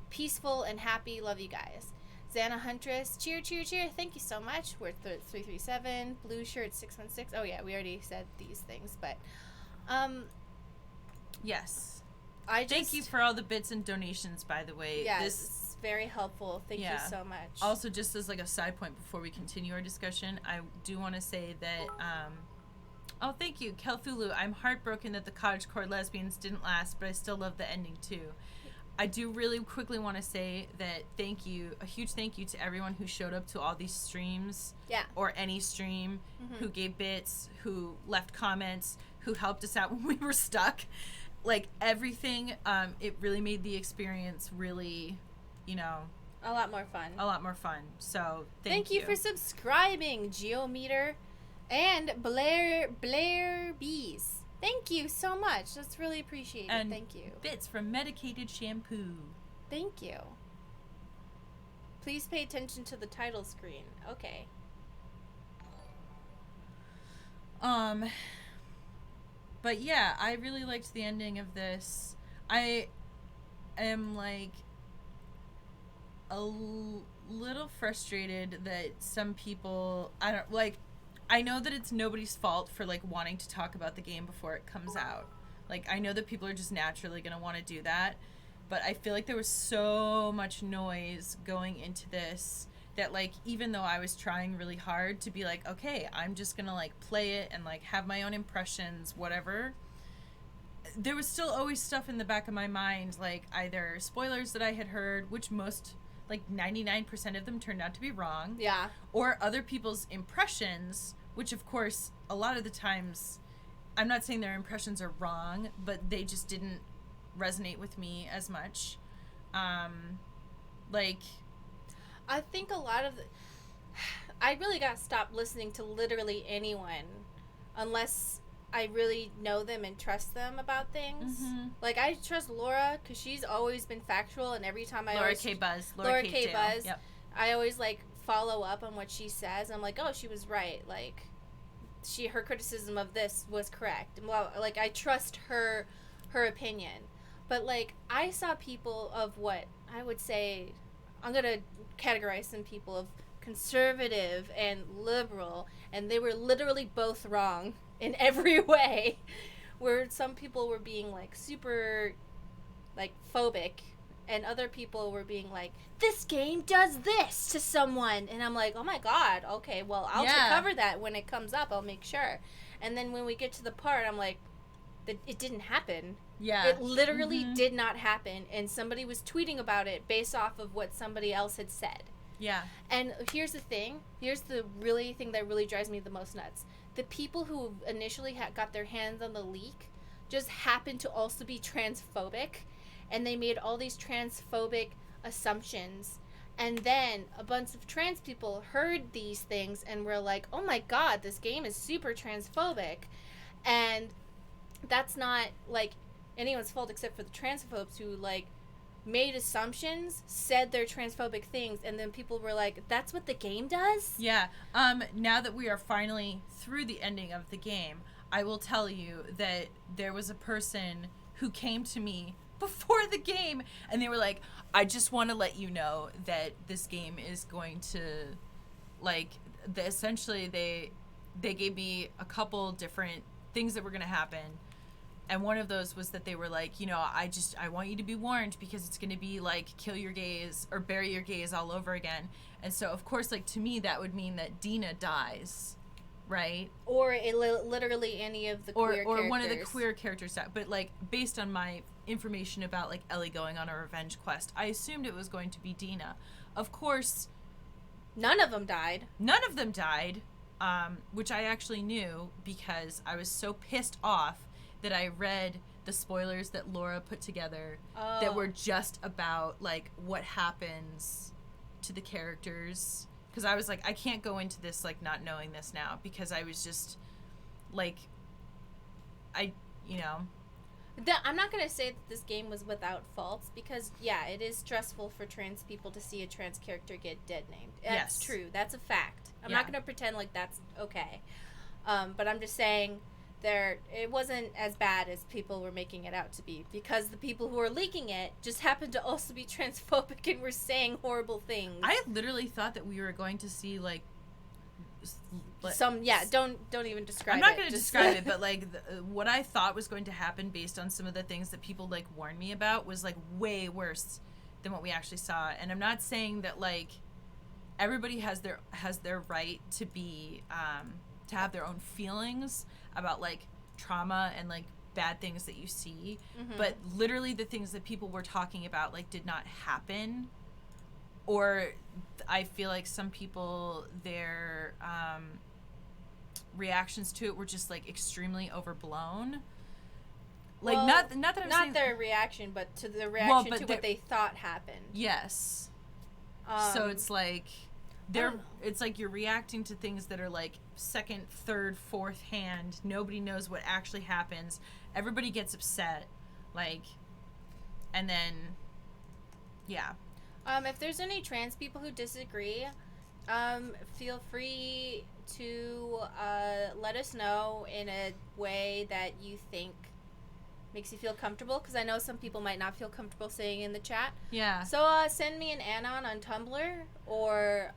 peaceful and happy. Love you guys. Xana Huntress, cheer, cheer, cheer. Thank you so much. We're 337. Blue shirt 616. Oh yeah, we already said these things, but Yes. I just Thank you for all the bits and donations, by the way. Yeah, This it's very helpful. Thank you so much. also, just as like a side point before we continue our discussion, I do want to say that oh, thank you, Kelthulu. I'm heartbroken that the cottagecore lesbians didn't last, but I still love the ending too. I do really quickly want to say that thank you, a huge thank you to everyone who showed up to all these streams, Yeah. or any stream, who gave bits, who left comments, who helped us out when we were stuck. Like, everything, it really made the experience really, you know, A lot more fun. a lot more fun. So, Thank you for subscribing, Geometer and Blair Bees. Thank you so much. That's really appreciated. And Thank you. bits from Medicated Shampoo. Thank you. Please pay attention to the title screen. Okay. But yeah, I really liked the ending of this. I am, like, a little frustrated that some people, I know that it's nobody's fault for, like, wanting to talk about the game before it comes out. Like, I know that people are just naturally going to want to do that, but I feel like there was so much noise going into this that, like, even though I was trying really hard to be like, okay, I'm just going to, like, play it and, like, have my own impressions, whatever, there was still always stuff in the back of my mind, like, either spoilers that I had heard, which most, like, 99% of them turned out to be wrong, Yeah. or other people's impressions, which, of course, a lot of the times, I'm not saying their impressions are wrong, but they just didn't resonate with me as much. Like, I think a lot of I really got to stop listening to literally anyone unless I really know them and trust them about things. Mhm. Like, I trust Laura because she's always been factual, and every time Laura K. Buzz. Laura K. Dale. Buzz. Yep. I always, like, follow up on what she says. I'm like, oh, she was right. Like, her criticism of this was correct. And blah, like, I trust her opinion. But, like, I saw people of what I would say, I'm going to categorize some people of conservative and liberal, and they were literally both wrong in every way. Where some people were being, like, super, like, phobic, and other people were being like, this game does this to someone. And I'm like, oh my god, okay, well, I'll cover that when it comes up. I'll make sure. And then when we get to the part, I'm like, it didn't happen. Yeah. It literally did not happen, and somebody was tweeting about it based off of what somebody else had said. Yeah. And here's the thing. Here's the really thing that really drives me the most nuts. The people who initially got their hands on the leak just happened to also be transphobic, and they made all these transphobic assumptions. And then a bunch of trans people heard these things and were like, oh my god, this game is super transphobic. And that's not, like, anyone's fault except for the transphobes who, like, made assumptions, said their transphobic things, and then people were like, that's what the game does? Yeah. Now that we are finally through the ending of the game, I will tell you that there was a person who came to me before the game, and they were like, I just want to let you know that this game is going to, like, essentially they gave me a couple different things that were going to happen. And one of those was that they were like, you know, I want you to be warned because it's going to be like kill your gays or bury your gays all over again. And so, of course, like, to me, that would mean that Dina dies, right? Or literally any of the queer characters. Or one of the queer characters died. But, like, based on my information about, like, Ellie going on a revenge quest, I assumed it was going to be Dina. Of course, none of them died. None of them died, which I actually knew because I was so pissed off that I read the spoilers that Laura put together that were just about, like, what happens to the characters. Because I was like, I can't go into this, like, not knowing this now, because I was just, like, you know. I'm not going to say that this game was without faults, because, yeah, it is stressful for trans people to see a trans character get dead named. That's true. That's a fact. I'm not going to pretend like that's okay. But I'm just saying it wasn't as bad as people were making it out to be, because the people who were leaking it just happened to also be transphobic and were saying horrible things. I literally thought that we were going to see, like, some, don't even describe it. I'm not going to describe it, but, like, what I thought was going to happen based on some of the things that people, like, warned me about was, like, way worse than what we actually saw. And I'm not saying that, like, everybody has their right to be to have their own feelings about, like, trauma and, like, bad things that you see, but literally the things that people were talking about, like, did not happen. Or I feel like some people, their reactions to it were just, like, extremely overblown. Like, well, not that I'm saying... Not their reaction, but to the reaction to what they thought happened. Yes. So it's like... It's like you're reacting to things that are, like, second, third, fourth hand. Nobody knows what actually happens. Everybody gets upset. Like... And then... Yeah. If there's any trans people who disagree, feel free to let us know in a way that you think makes you feel comfortable, because I know some people might not feel comfortable saying in the chat. Yeah. So send me an anon on Tumblr, or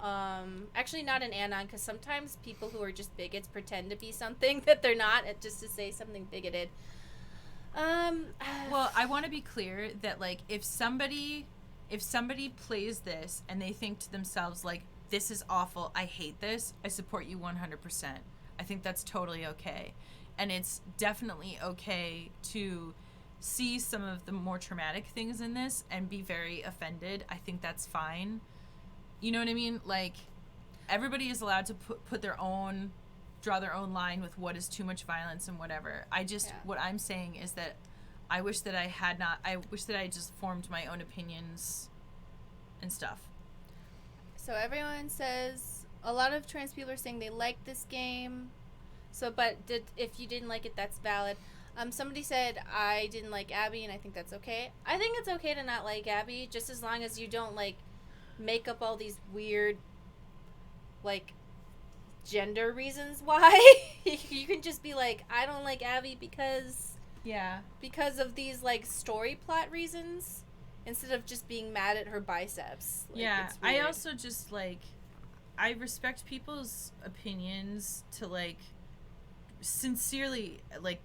actually not an anon, because sometimes people who are just bigots pretend to be something that they're not, just to say something bigoted. Well, I want to be clear that, like, if somebody plays this and they think to themselves, like, this is awful, I hate this, I support you 100%. I think that's totally okay. And it's definitely okay to see some of the more traumatic things in this and be very offended. I think that's fine. You know what I mean? Like, everybody is allowed to draw their own line with what is too much violence and whatever. What I'm saying is that I wish that I just formed my own opinions and stuff. So everyone says, a lot of trans people are saying they like this game. So, but if you didn't like it, that's valid. Somebody said, I didn't like Abby, and I think that's okay. I think it's okay to not like Abby, just as long as you don't, like, make up all these weird, like, gender reasons why. You can just be like, I don't like Abby because of these, like, story plot reasons, instead of just being mad at her biceps. Like, yeah, I also just, like, I respect people's opinions to, like, sincerely, like,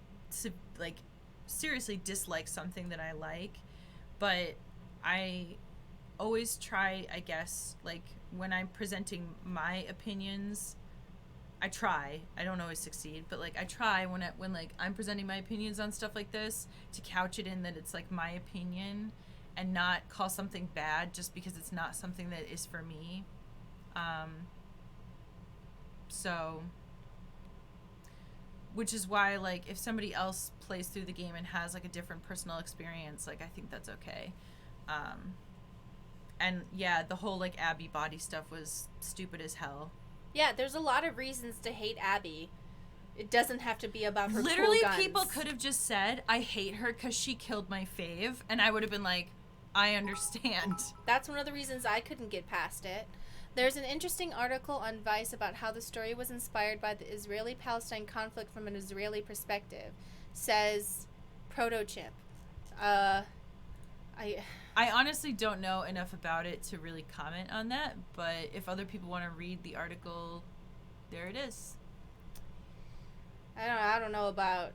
seriously dislike something that I like, but I always try, I guess, like, when I'm presenting my opinions, I try. I don't always succeed, but like I try when like I'm presenting my opinions on stuff like this to couch it in that it's like my opinion and not call something bad just because it's not something that is for me. So, which is why, like, if somebody else plays through the game and has, like, a different personal experience, like, I think that's okay. And, yeah, the whole, like, Abby body stuff was stupid as hell. Yeah, there's a lot of reasons to hate Abby. It doesn't have to be about her Literally, cool guns. people could have just said, I hate her because she killed my fave, and I would have been like, I understand. That's one of the reasons I couldn't get past it. There's an interesting article on Vice about how the story was inspired by the Israeli-Palestine conflict from an Israeli perspective. Says Protochip. I honestly don't know enough about it to really comment on that, but if other people want to read the article, there it is. I don't know about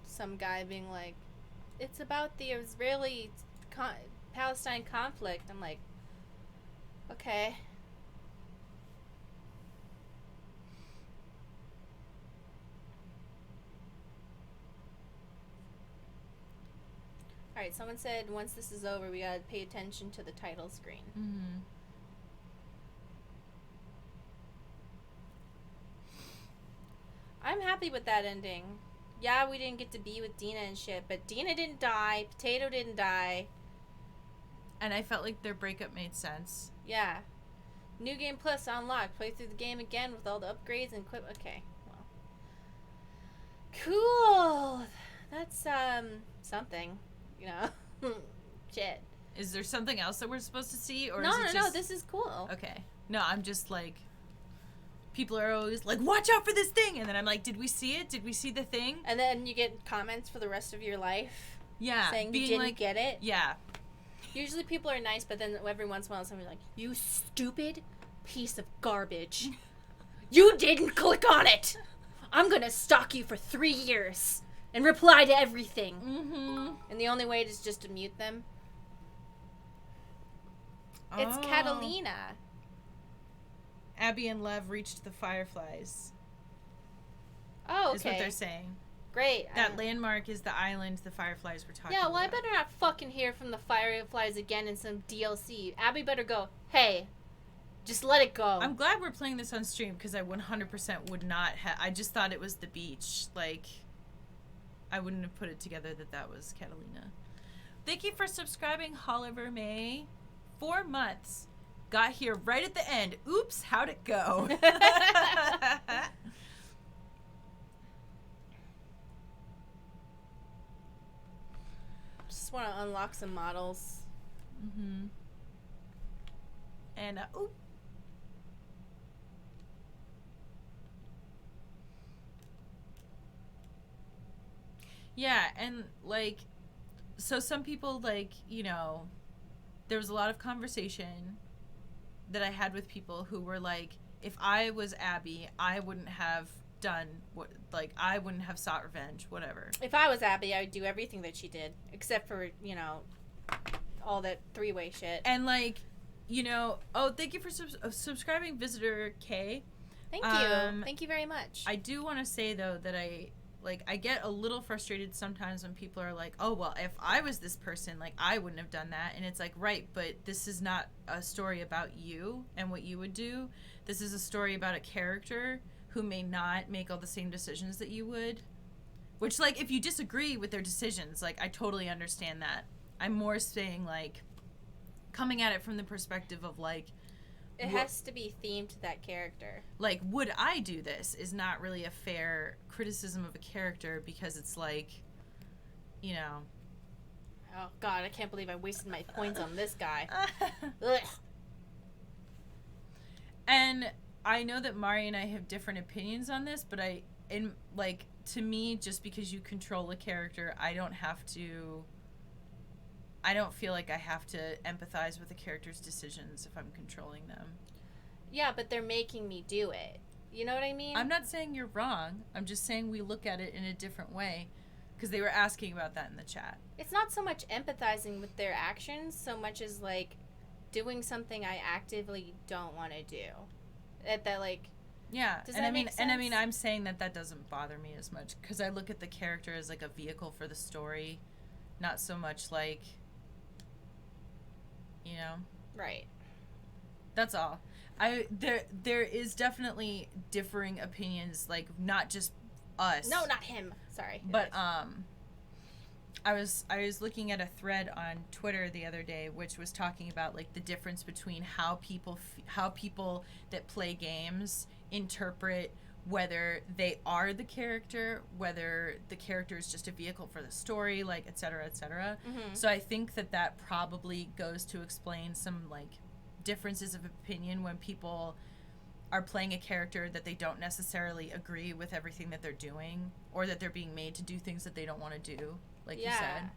some guy being like, it's about the Israeli-Palestine conflict. I'm like, okay. Alright, someone said once this is over, we gotta pay attention to the title screen. Mm-hmm. I'm happy with that ending. Yeah, we didn't get to be with Dina and shit, but Dina didn't die, Potato didn't die. And I felt like their breakup made sense. Yeah. New Game Plus unlocked. Play through the game again with all the upgrades and equip. Okay, well. Cool! That's, something. You know? Shit. Is there something else that we're supposed to see? Or No, is it no, just... this is cool. Okay. No, I'm just like... People are always like, watch out for this thing! And then I'm like, did we see it? Did we see the thing? And then you get comments for the rest of your life. Yeah. Saying you didn't get it. Yeah. Usually people are nice, but then every once in a while somebody's like, you stupid piece of garbage. You didn't click on it! I'm gonna stalk you for 3 years and reply to everything. Mm-hmm. And the only way is just to mute them. Oh. It's Catalina. Abby and Lev reached the Fireflies. Oh, okay. Is what they're saying. Great. That landmark is the island the Fireflies were talking Yeah, well, about. I better not fucking hear from the Fireflies again in some DLC. Abby better go, hey, just let it go. I'm glad we're playing this on stream because I 100% would not have... I just thought it was the beach. Like, I wouldn't have put it together that was Catalina. Thank you for subscribing, Oliver May. 4 months. Got here right at the end. Oops, how'd it go? Just want to unlock some models. Mm-hmm. And, oop. Yeah, and, like, so some people, like, you know, there was a lot of conversation that I had with people who were like, if I was Abby, I wouldn't have done what, like, I wouldn't have sought revenge, whatever. If I was Abby, I would do everything that she did, except for, you know, all that three-way shit. And, like, you know, oh, thank you for subscribing, Visitor K. Thank you. Thank you very much. I do want to say, though, that I get a little frustrated sometimes when people are like, oh, well, if I was this person, like, I wouldn't have done that. And it's like, right, but this is not a story about you and what you would do. This is a story about a character who may not make all the same decisions that you would. Which, like, if you disagree with their decisions, like, I totally understand that. I'm more saying, like, coming at it from the perspective of, like, it has to be themed to that character. Like, would I do this is not really a fair criticism of a character because it's like, you know. Oh, God, I can't believe I wasted my points on this guy. Ugh. And I know that Mari and I have different opinions on this, but to me, just because you control a character, I don't feel like I have to empathize with a character's decisions if I'm controlling them. Yeah, but they're making me do it. You know what I mean? I'm not saying you're wrong. I'm just saying we look at it in a different way. Because they were asking about that in the chat. It's not so much empathizing with their actions, so much as, like, doing something I actively don't want to do. That like... Yeah, Does and that I mean, make and I mean, sense? I'm saying that doesn't bother me as much because I look at the character as like a vehicle for the story, not so much like, you know. Right. That's all. There is definitely differing opinions, like not just us. No, not him. Sorry. But I was looking at a thread on Twitter the other day, which was talking about like the difference between how people that play games interpret whether they are the character, whether the character is just a vehicle for the story, like et cetera, et cetera. Mm-hmm. So I think that probably goes to explain some like differences of opinion when people are playing a character that they don't necessarily agree with everything that they're doing, or that they're being made to do things that they don't want to do, like you said.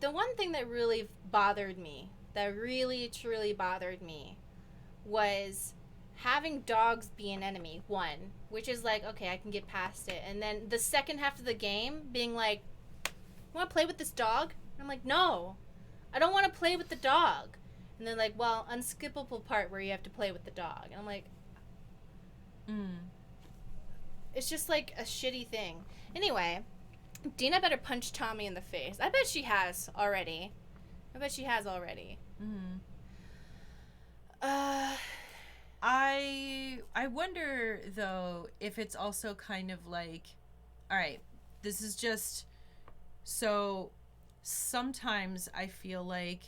The one thing that really bothered me, that really truly bothered me, was having dogs be an enemy, one, which is like, okay, I can get past it. And then the second half of the game being like, you want to play with this dog? And I'm like, no, I don't want to play with the dog. And then like, well, unskippable part where you have to play with the dog. And I'm like, it's just like a shitty thing. Anyway, Dina better punch Tommy in the face. I bet she has already. I wonder though if it's also kind of like, all right, this is just so sometimes I feel like,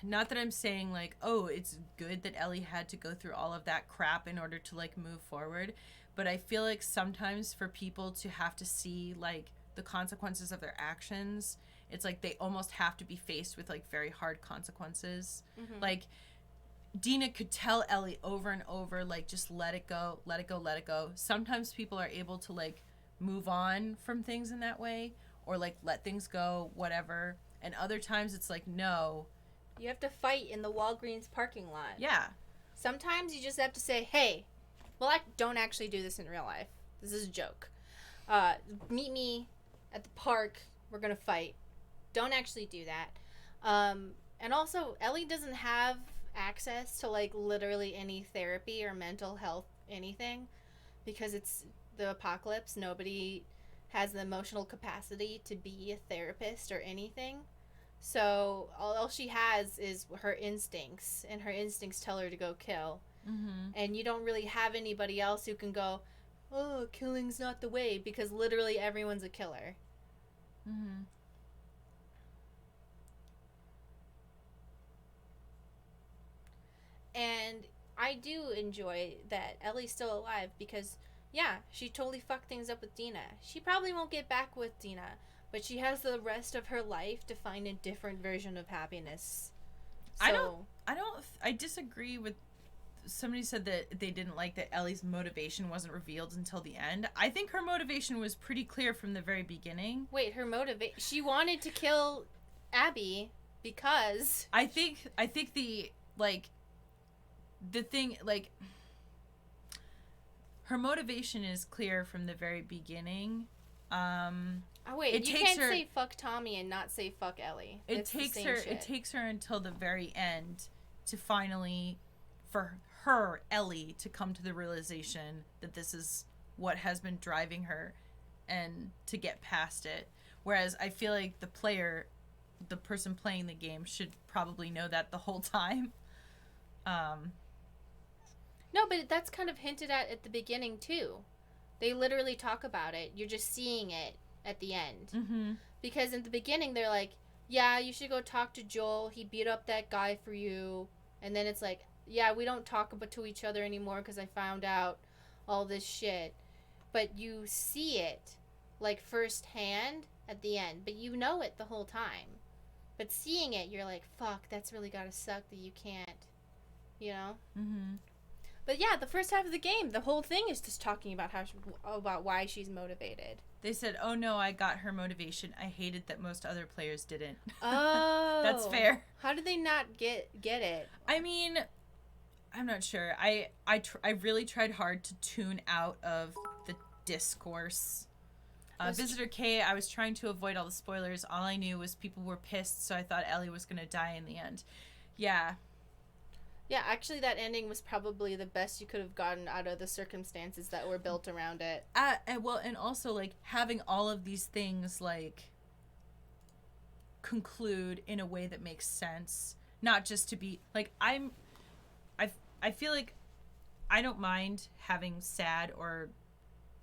not that I'm saying like, oh, it's good that Ellie had to go through all of that crap in order to like move forward, but I feel like sometimes for people to have to see like the consequences of their actions, it's like they almost have to be faced with like very hard consequences. Mm-hmm. Like Dina could tell Ellie over and over, like, just let it go, let it go, let it go. Sometimes people are able to like move on from things in that way, or like let things go, whatever. And other times it's like, no. You have to fight in the Walgreens parking lot. Yeah. Sometimes you just have to say, hey, well, I don't actually do this in real life. This is a joke. Meet me at the park. We're going to fight. Don't actually do that. And also, Ellie doesn't have access to, like, literally any therapy or mental health anything because it's the apocalypse. Nobody has the emotional capacity to be a therapist or anything. So all she has is her instincts, and her instincts tell her to go kill. Mm-hmm. And you don't really have anybody else who can go, oh, killing's not the way, because literally everyone's a killer. Mm-hmm. And I do enjoy that Ellie's still alive because, yeah, she totally fucked things up with Dina. She probably won't get back with Dina, but she has the rest of her life to find a different version of happiness. So, I disagree with, somebody said that they didn't like that Ellie's motivation wasn't revealed until the end. I think her motivation was pretty clear from the very beginning. wait, her motivation, she wanted to kill Abby because I think the, like, the thing, like, her motivation is clear from the very beginning. Oh wait, it you takes can't her, say fuck Tommy and not say fuck Ellie. It It's the takes same her. shit. It takes her until the very end to finally, for her Ellie to come to the realization that this is what has been driving her, and to get past it. Whereas I feel like the player, the person playing the game, should probably know that the whole time. No, but that's kind of hinted at the beginning too. They literally talk about it. You're just seeing it at the end. Mm-hmm. Because in the beginning they're like, yeah, you should go talk to Joel. He beat up that guy for you. And then it's like, yeah, we don't talk to each other anymore because I found out all this shit. But you see it, like, firsthand at the end. But you know it the whole time. But seeing it, you're like, fuck, that's really gotta suck that you can't, you know? Mm-hmm. But yeah, the first half of the game, the whole thing is just talking about about why she's motivated. They said, oh no, I got her motivation. I hated that most other players didn't. Oh. That's fair. How did they not get it? I mean, I'm not sure. I really tried hard to tune out of the discourse. Visitor K, I was trying to avoid all the spoilers. All I knew was people were pissed, so I thought Ellie was going to die in the end. Yeah. Yeah, actually, that ending was probably the best you could have gotten out of the circumstances that were built around it. And also, like, having all of these things, like, conclude in a way that makes sense. Not just to be, like, I feel like I don't mind having sad or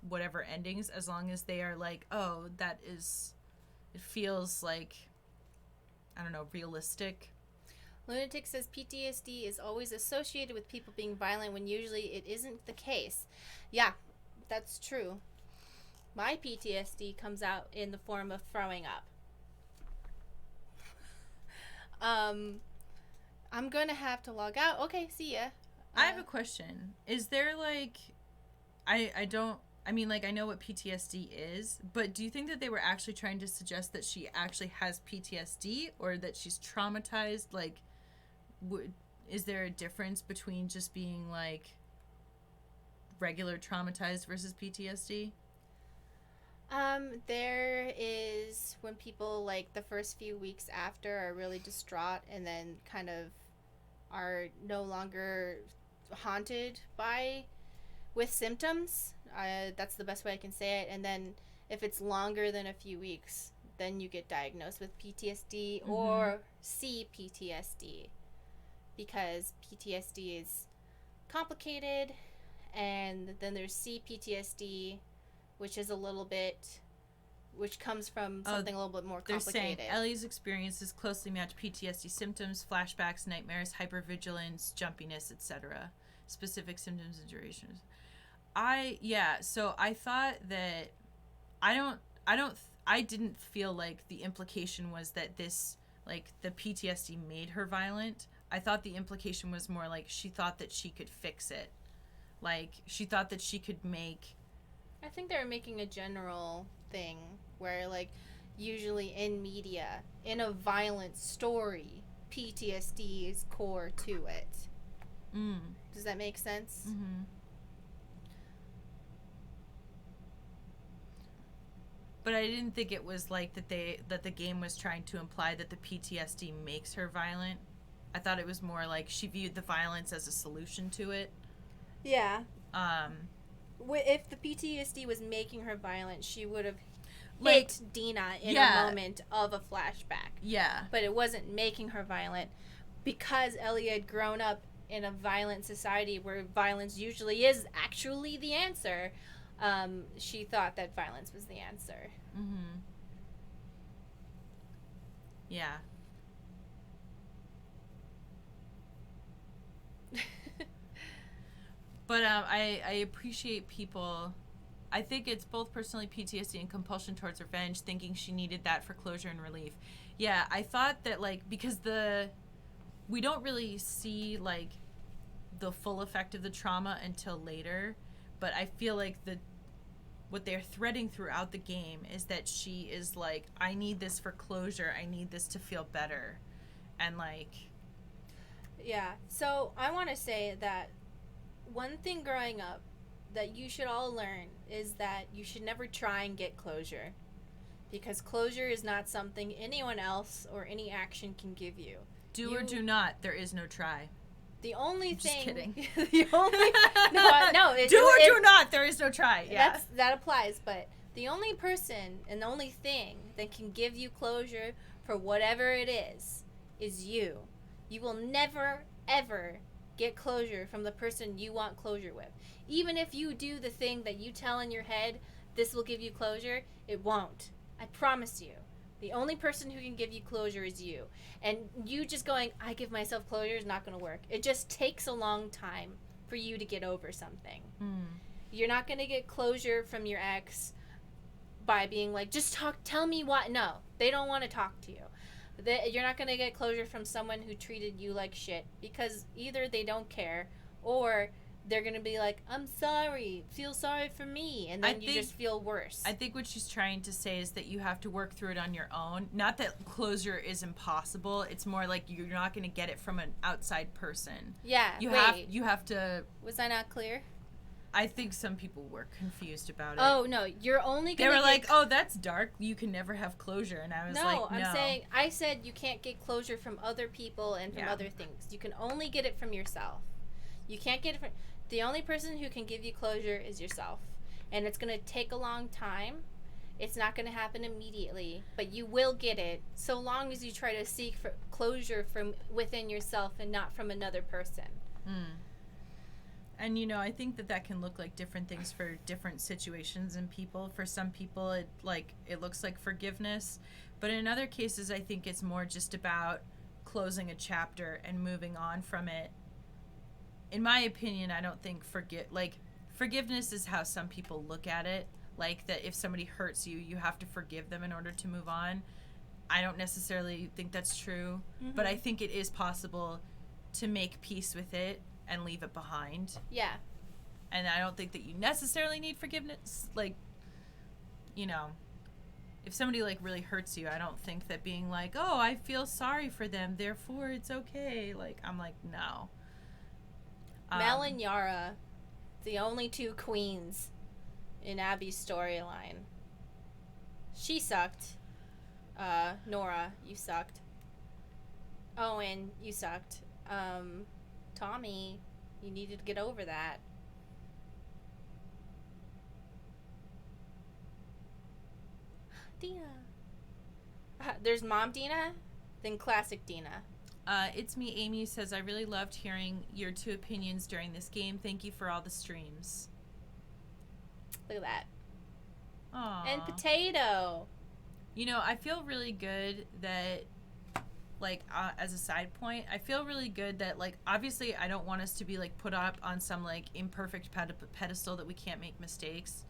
whatever endings as long as they are, like, oh, it feels like, I don't know, realistic. Lunatic says PTSD is always associated with people being violent when usually it isn't the case. Yeah, that's true. My PTSD comes out in the form of throwing up. I'm gonna have to log out. Okay, see ya. I have a question. Is there, like, I mean, like, I know what PTSD is, but do you think that they were actually trying to suggest that she actually has PTSD or that she's traumatized? Like, is there a difference between just being, like, regular traumatized versus PTSD? There is when people, like, the first few weeks after are really distraught and then kind of are no longer haunted with symptoms. That's the best way I can say it. And then if it's longer than a few weeks, then you get diagnosed with PTSD or CPTSD, because PTSD is complicated, and then there's CPTSD, which is which comes from something a little bit more complicated. They're saying Ellie's experiences closely match PTSD symptoms, flashbacks, nightmares, hypervigilance, jumpiness, etc. Specific symptoms and durations. So I thought that I didn't feel like the implication was that this, like, the PTSD made her violent. I thought the implication was more like she thought that she could fix it. Like, she thought that she could make... I think they were making a general thing where, like, usually in media, in a violent story, PTSD is core to it. Does that make sense? Mm-hmm. But I didn't think it was like that the game was trying to imply that the PTSD makes her violent. I thought it was more like she viewed the violence as a solution to it. Yeah. If the PTSD was making her violent, she would have hit Dina in a moment of a flashback. Yeah. But it wasn't making her violent because Ellie had grown up in a violent society where violence usually is actually the answer. She thought that violence was the answer. Mm-hmm. Yeah. But I appreciate people. I think it's both personally PTSD and compulsion towards revenge, thinking she needed that for closure and relief. Yeah, I thought that, like, because we don't really see, like, the full effect of the trauma until later, but I feel like what they're threading throughout the game is that she is like, I need this for closure, I need this to feel better. And, like... Yeah, so I want to say that one thing growing up that you should all learn is that you should never try and get closure, because closure is not something anyone else or any action can give you. Do or do not, there is no try. The only Just thing... kidding. The only... No. Do not, there is no try. Yeah. That applies, but the only person and the only thing that can give you closure for whatever it is you. You will never, ever get closure from the person you want closure with. Even if you do the thing that you tell in your head, this will give you closure, it won't. I promise you. The only person who can give you closure is you. And you just going, I give myself closure, is not going to work. It just takes a long time for you to get over something. You're not going to get closure from your ex by being like, just tell me what. No, they don't want to talk to you. You're not going to get closure from someone who treated you like shit, because either they don't care or they're going to be like, I'm sorry, feel sorry for me, and then you just feel worse. I think what she's trying to say is that you have to work through it on your own. Not that closure is impossible. It's more like you're not going to get it from an outside person. Yeah, You have to... Was I not clear? I think some people were confused about it. Oh no, you're only They gonna were get like, "Oh, that's dark. You can never have closure." And I was no, like, "No." I'm saying I said you can't get closure from other people and from Yeah. other things. You can only get it from yourself. You can't get it from the only person who can give you closure is yourself. And it's going to take a long time. It's not going to happen immediately, but you will get it so long as you try to seek for closure from within yourself and not from another person. And, you know, I think that can look like different things for different situations and people. For some people, it looks like forgiveness. But in other cases, I think it's more just about closing a chapter and moving on from it. In my opinion, I don't think forgiveness is how some people look at it. Like that if somebody hurts you, you have to forgive them in order to move on. I don't necessarily think that's true. But I think it is possible to make peace with it and leave it behind. Yeah. And I don't think that you necessarily need forgiveness. Like, you know, if somebody like really hurts you, I don't think that being like, oh, I feel sorry for them, therefore it's okay. Like, I'm like, no. Mel and Yara, the only two queens in Abby's storyline. She sucked. Nora, you sucked. Owen, you sucked. Tommy, you needed to get over that. Dina. There's Mom Dina, then Classic Dina. It's me, Amy, says, I really loved hearing your two opinions during this game. Thank you for all the streams. Look at that. Aww. And Potato. You know, I feel really good that, like, as a side point, I feel really good that, like, obviously I don't want us to be, like, put up on some, like, imperfect pedestal that we can't make mistakes.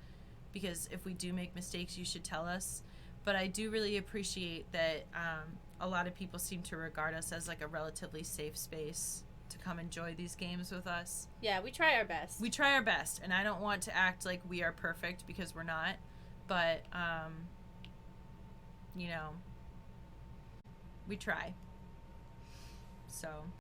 Because if we do make mistakes, you should tell us. But I do really appreciate that a lot of people seem to regard us as, like, a relatively safe space to come enjoy these games with us. Yeah, we try our best. We try our best, and I don't want to act like we are perfect because we're not. But, you know, we try. So...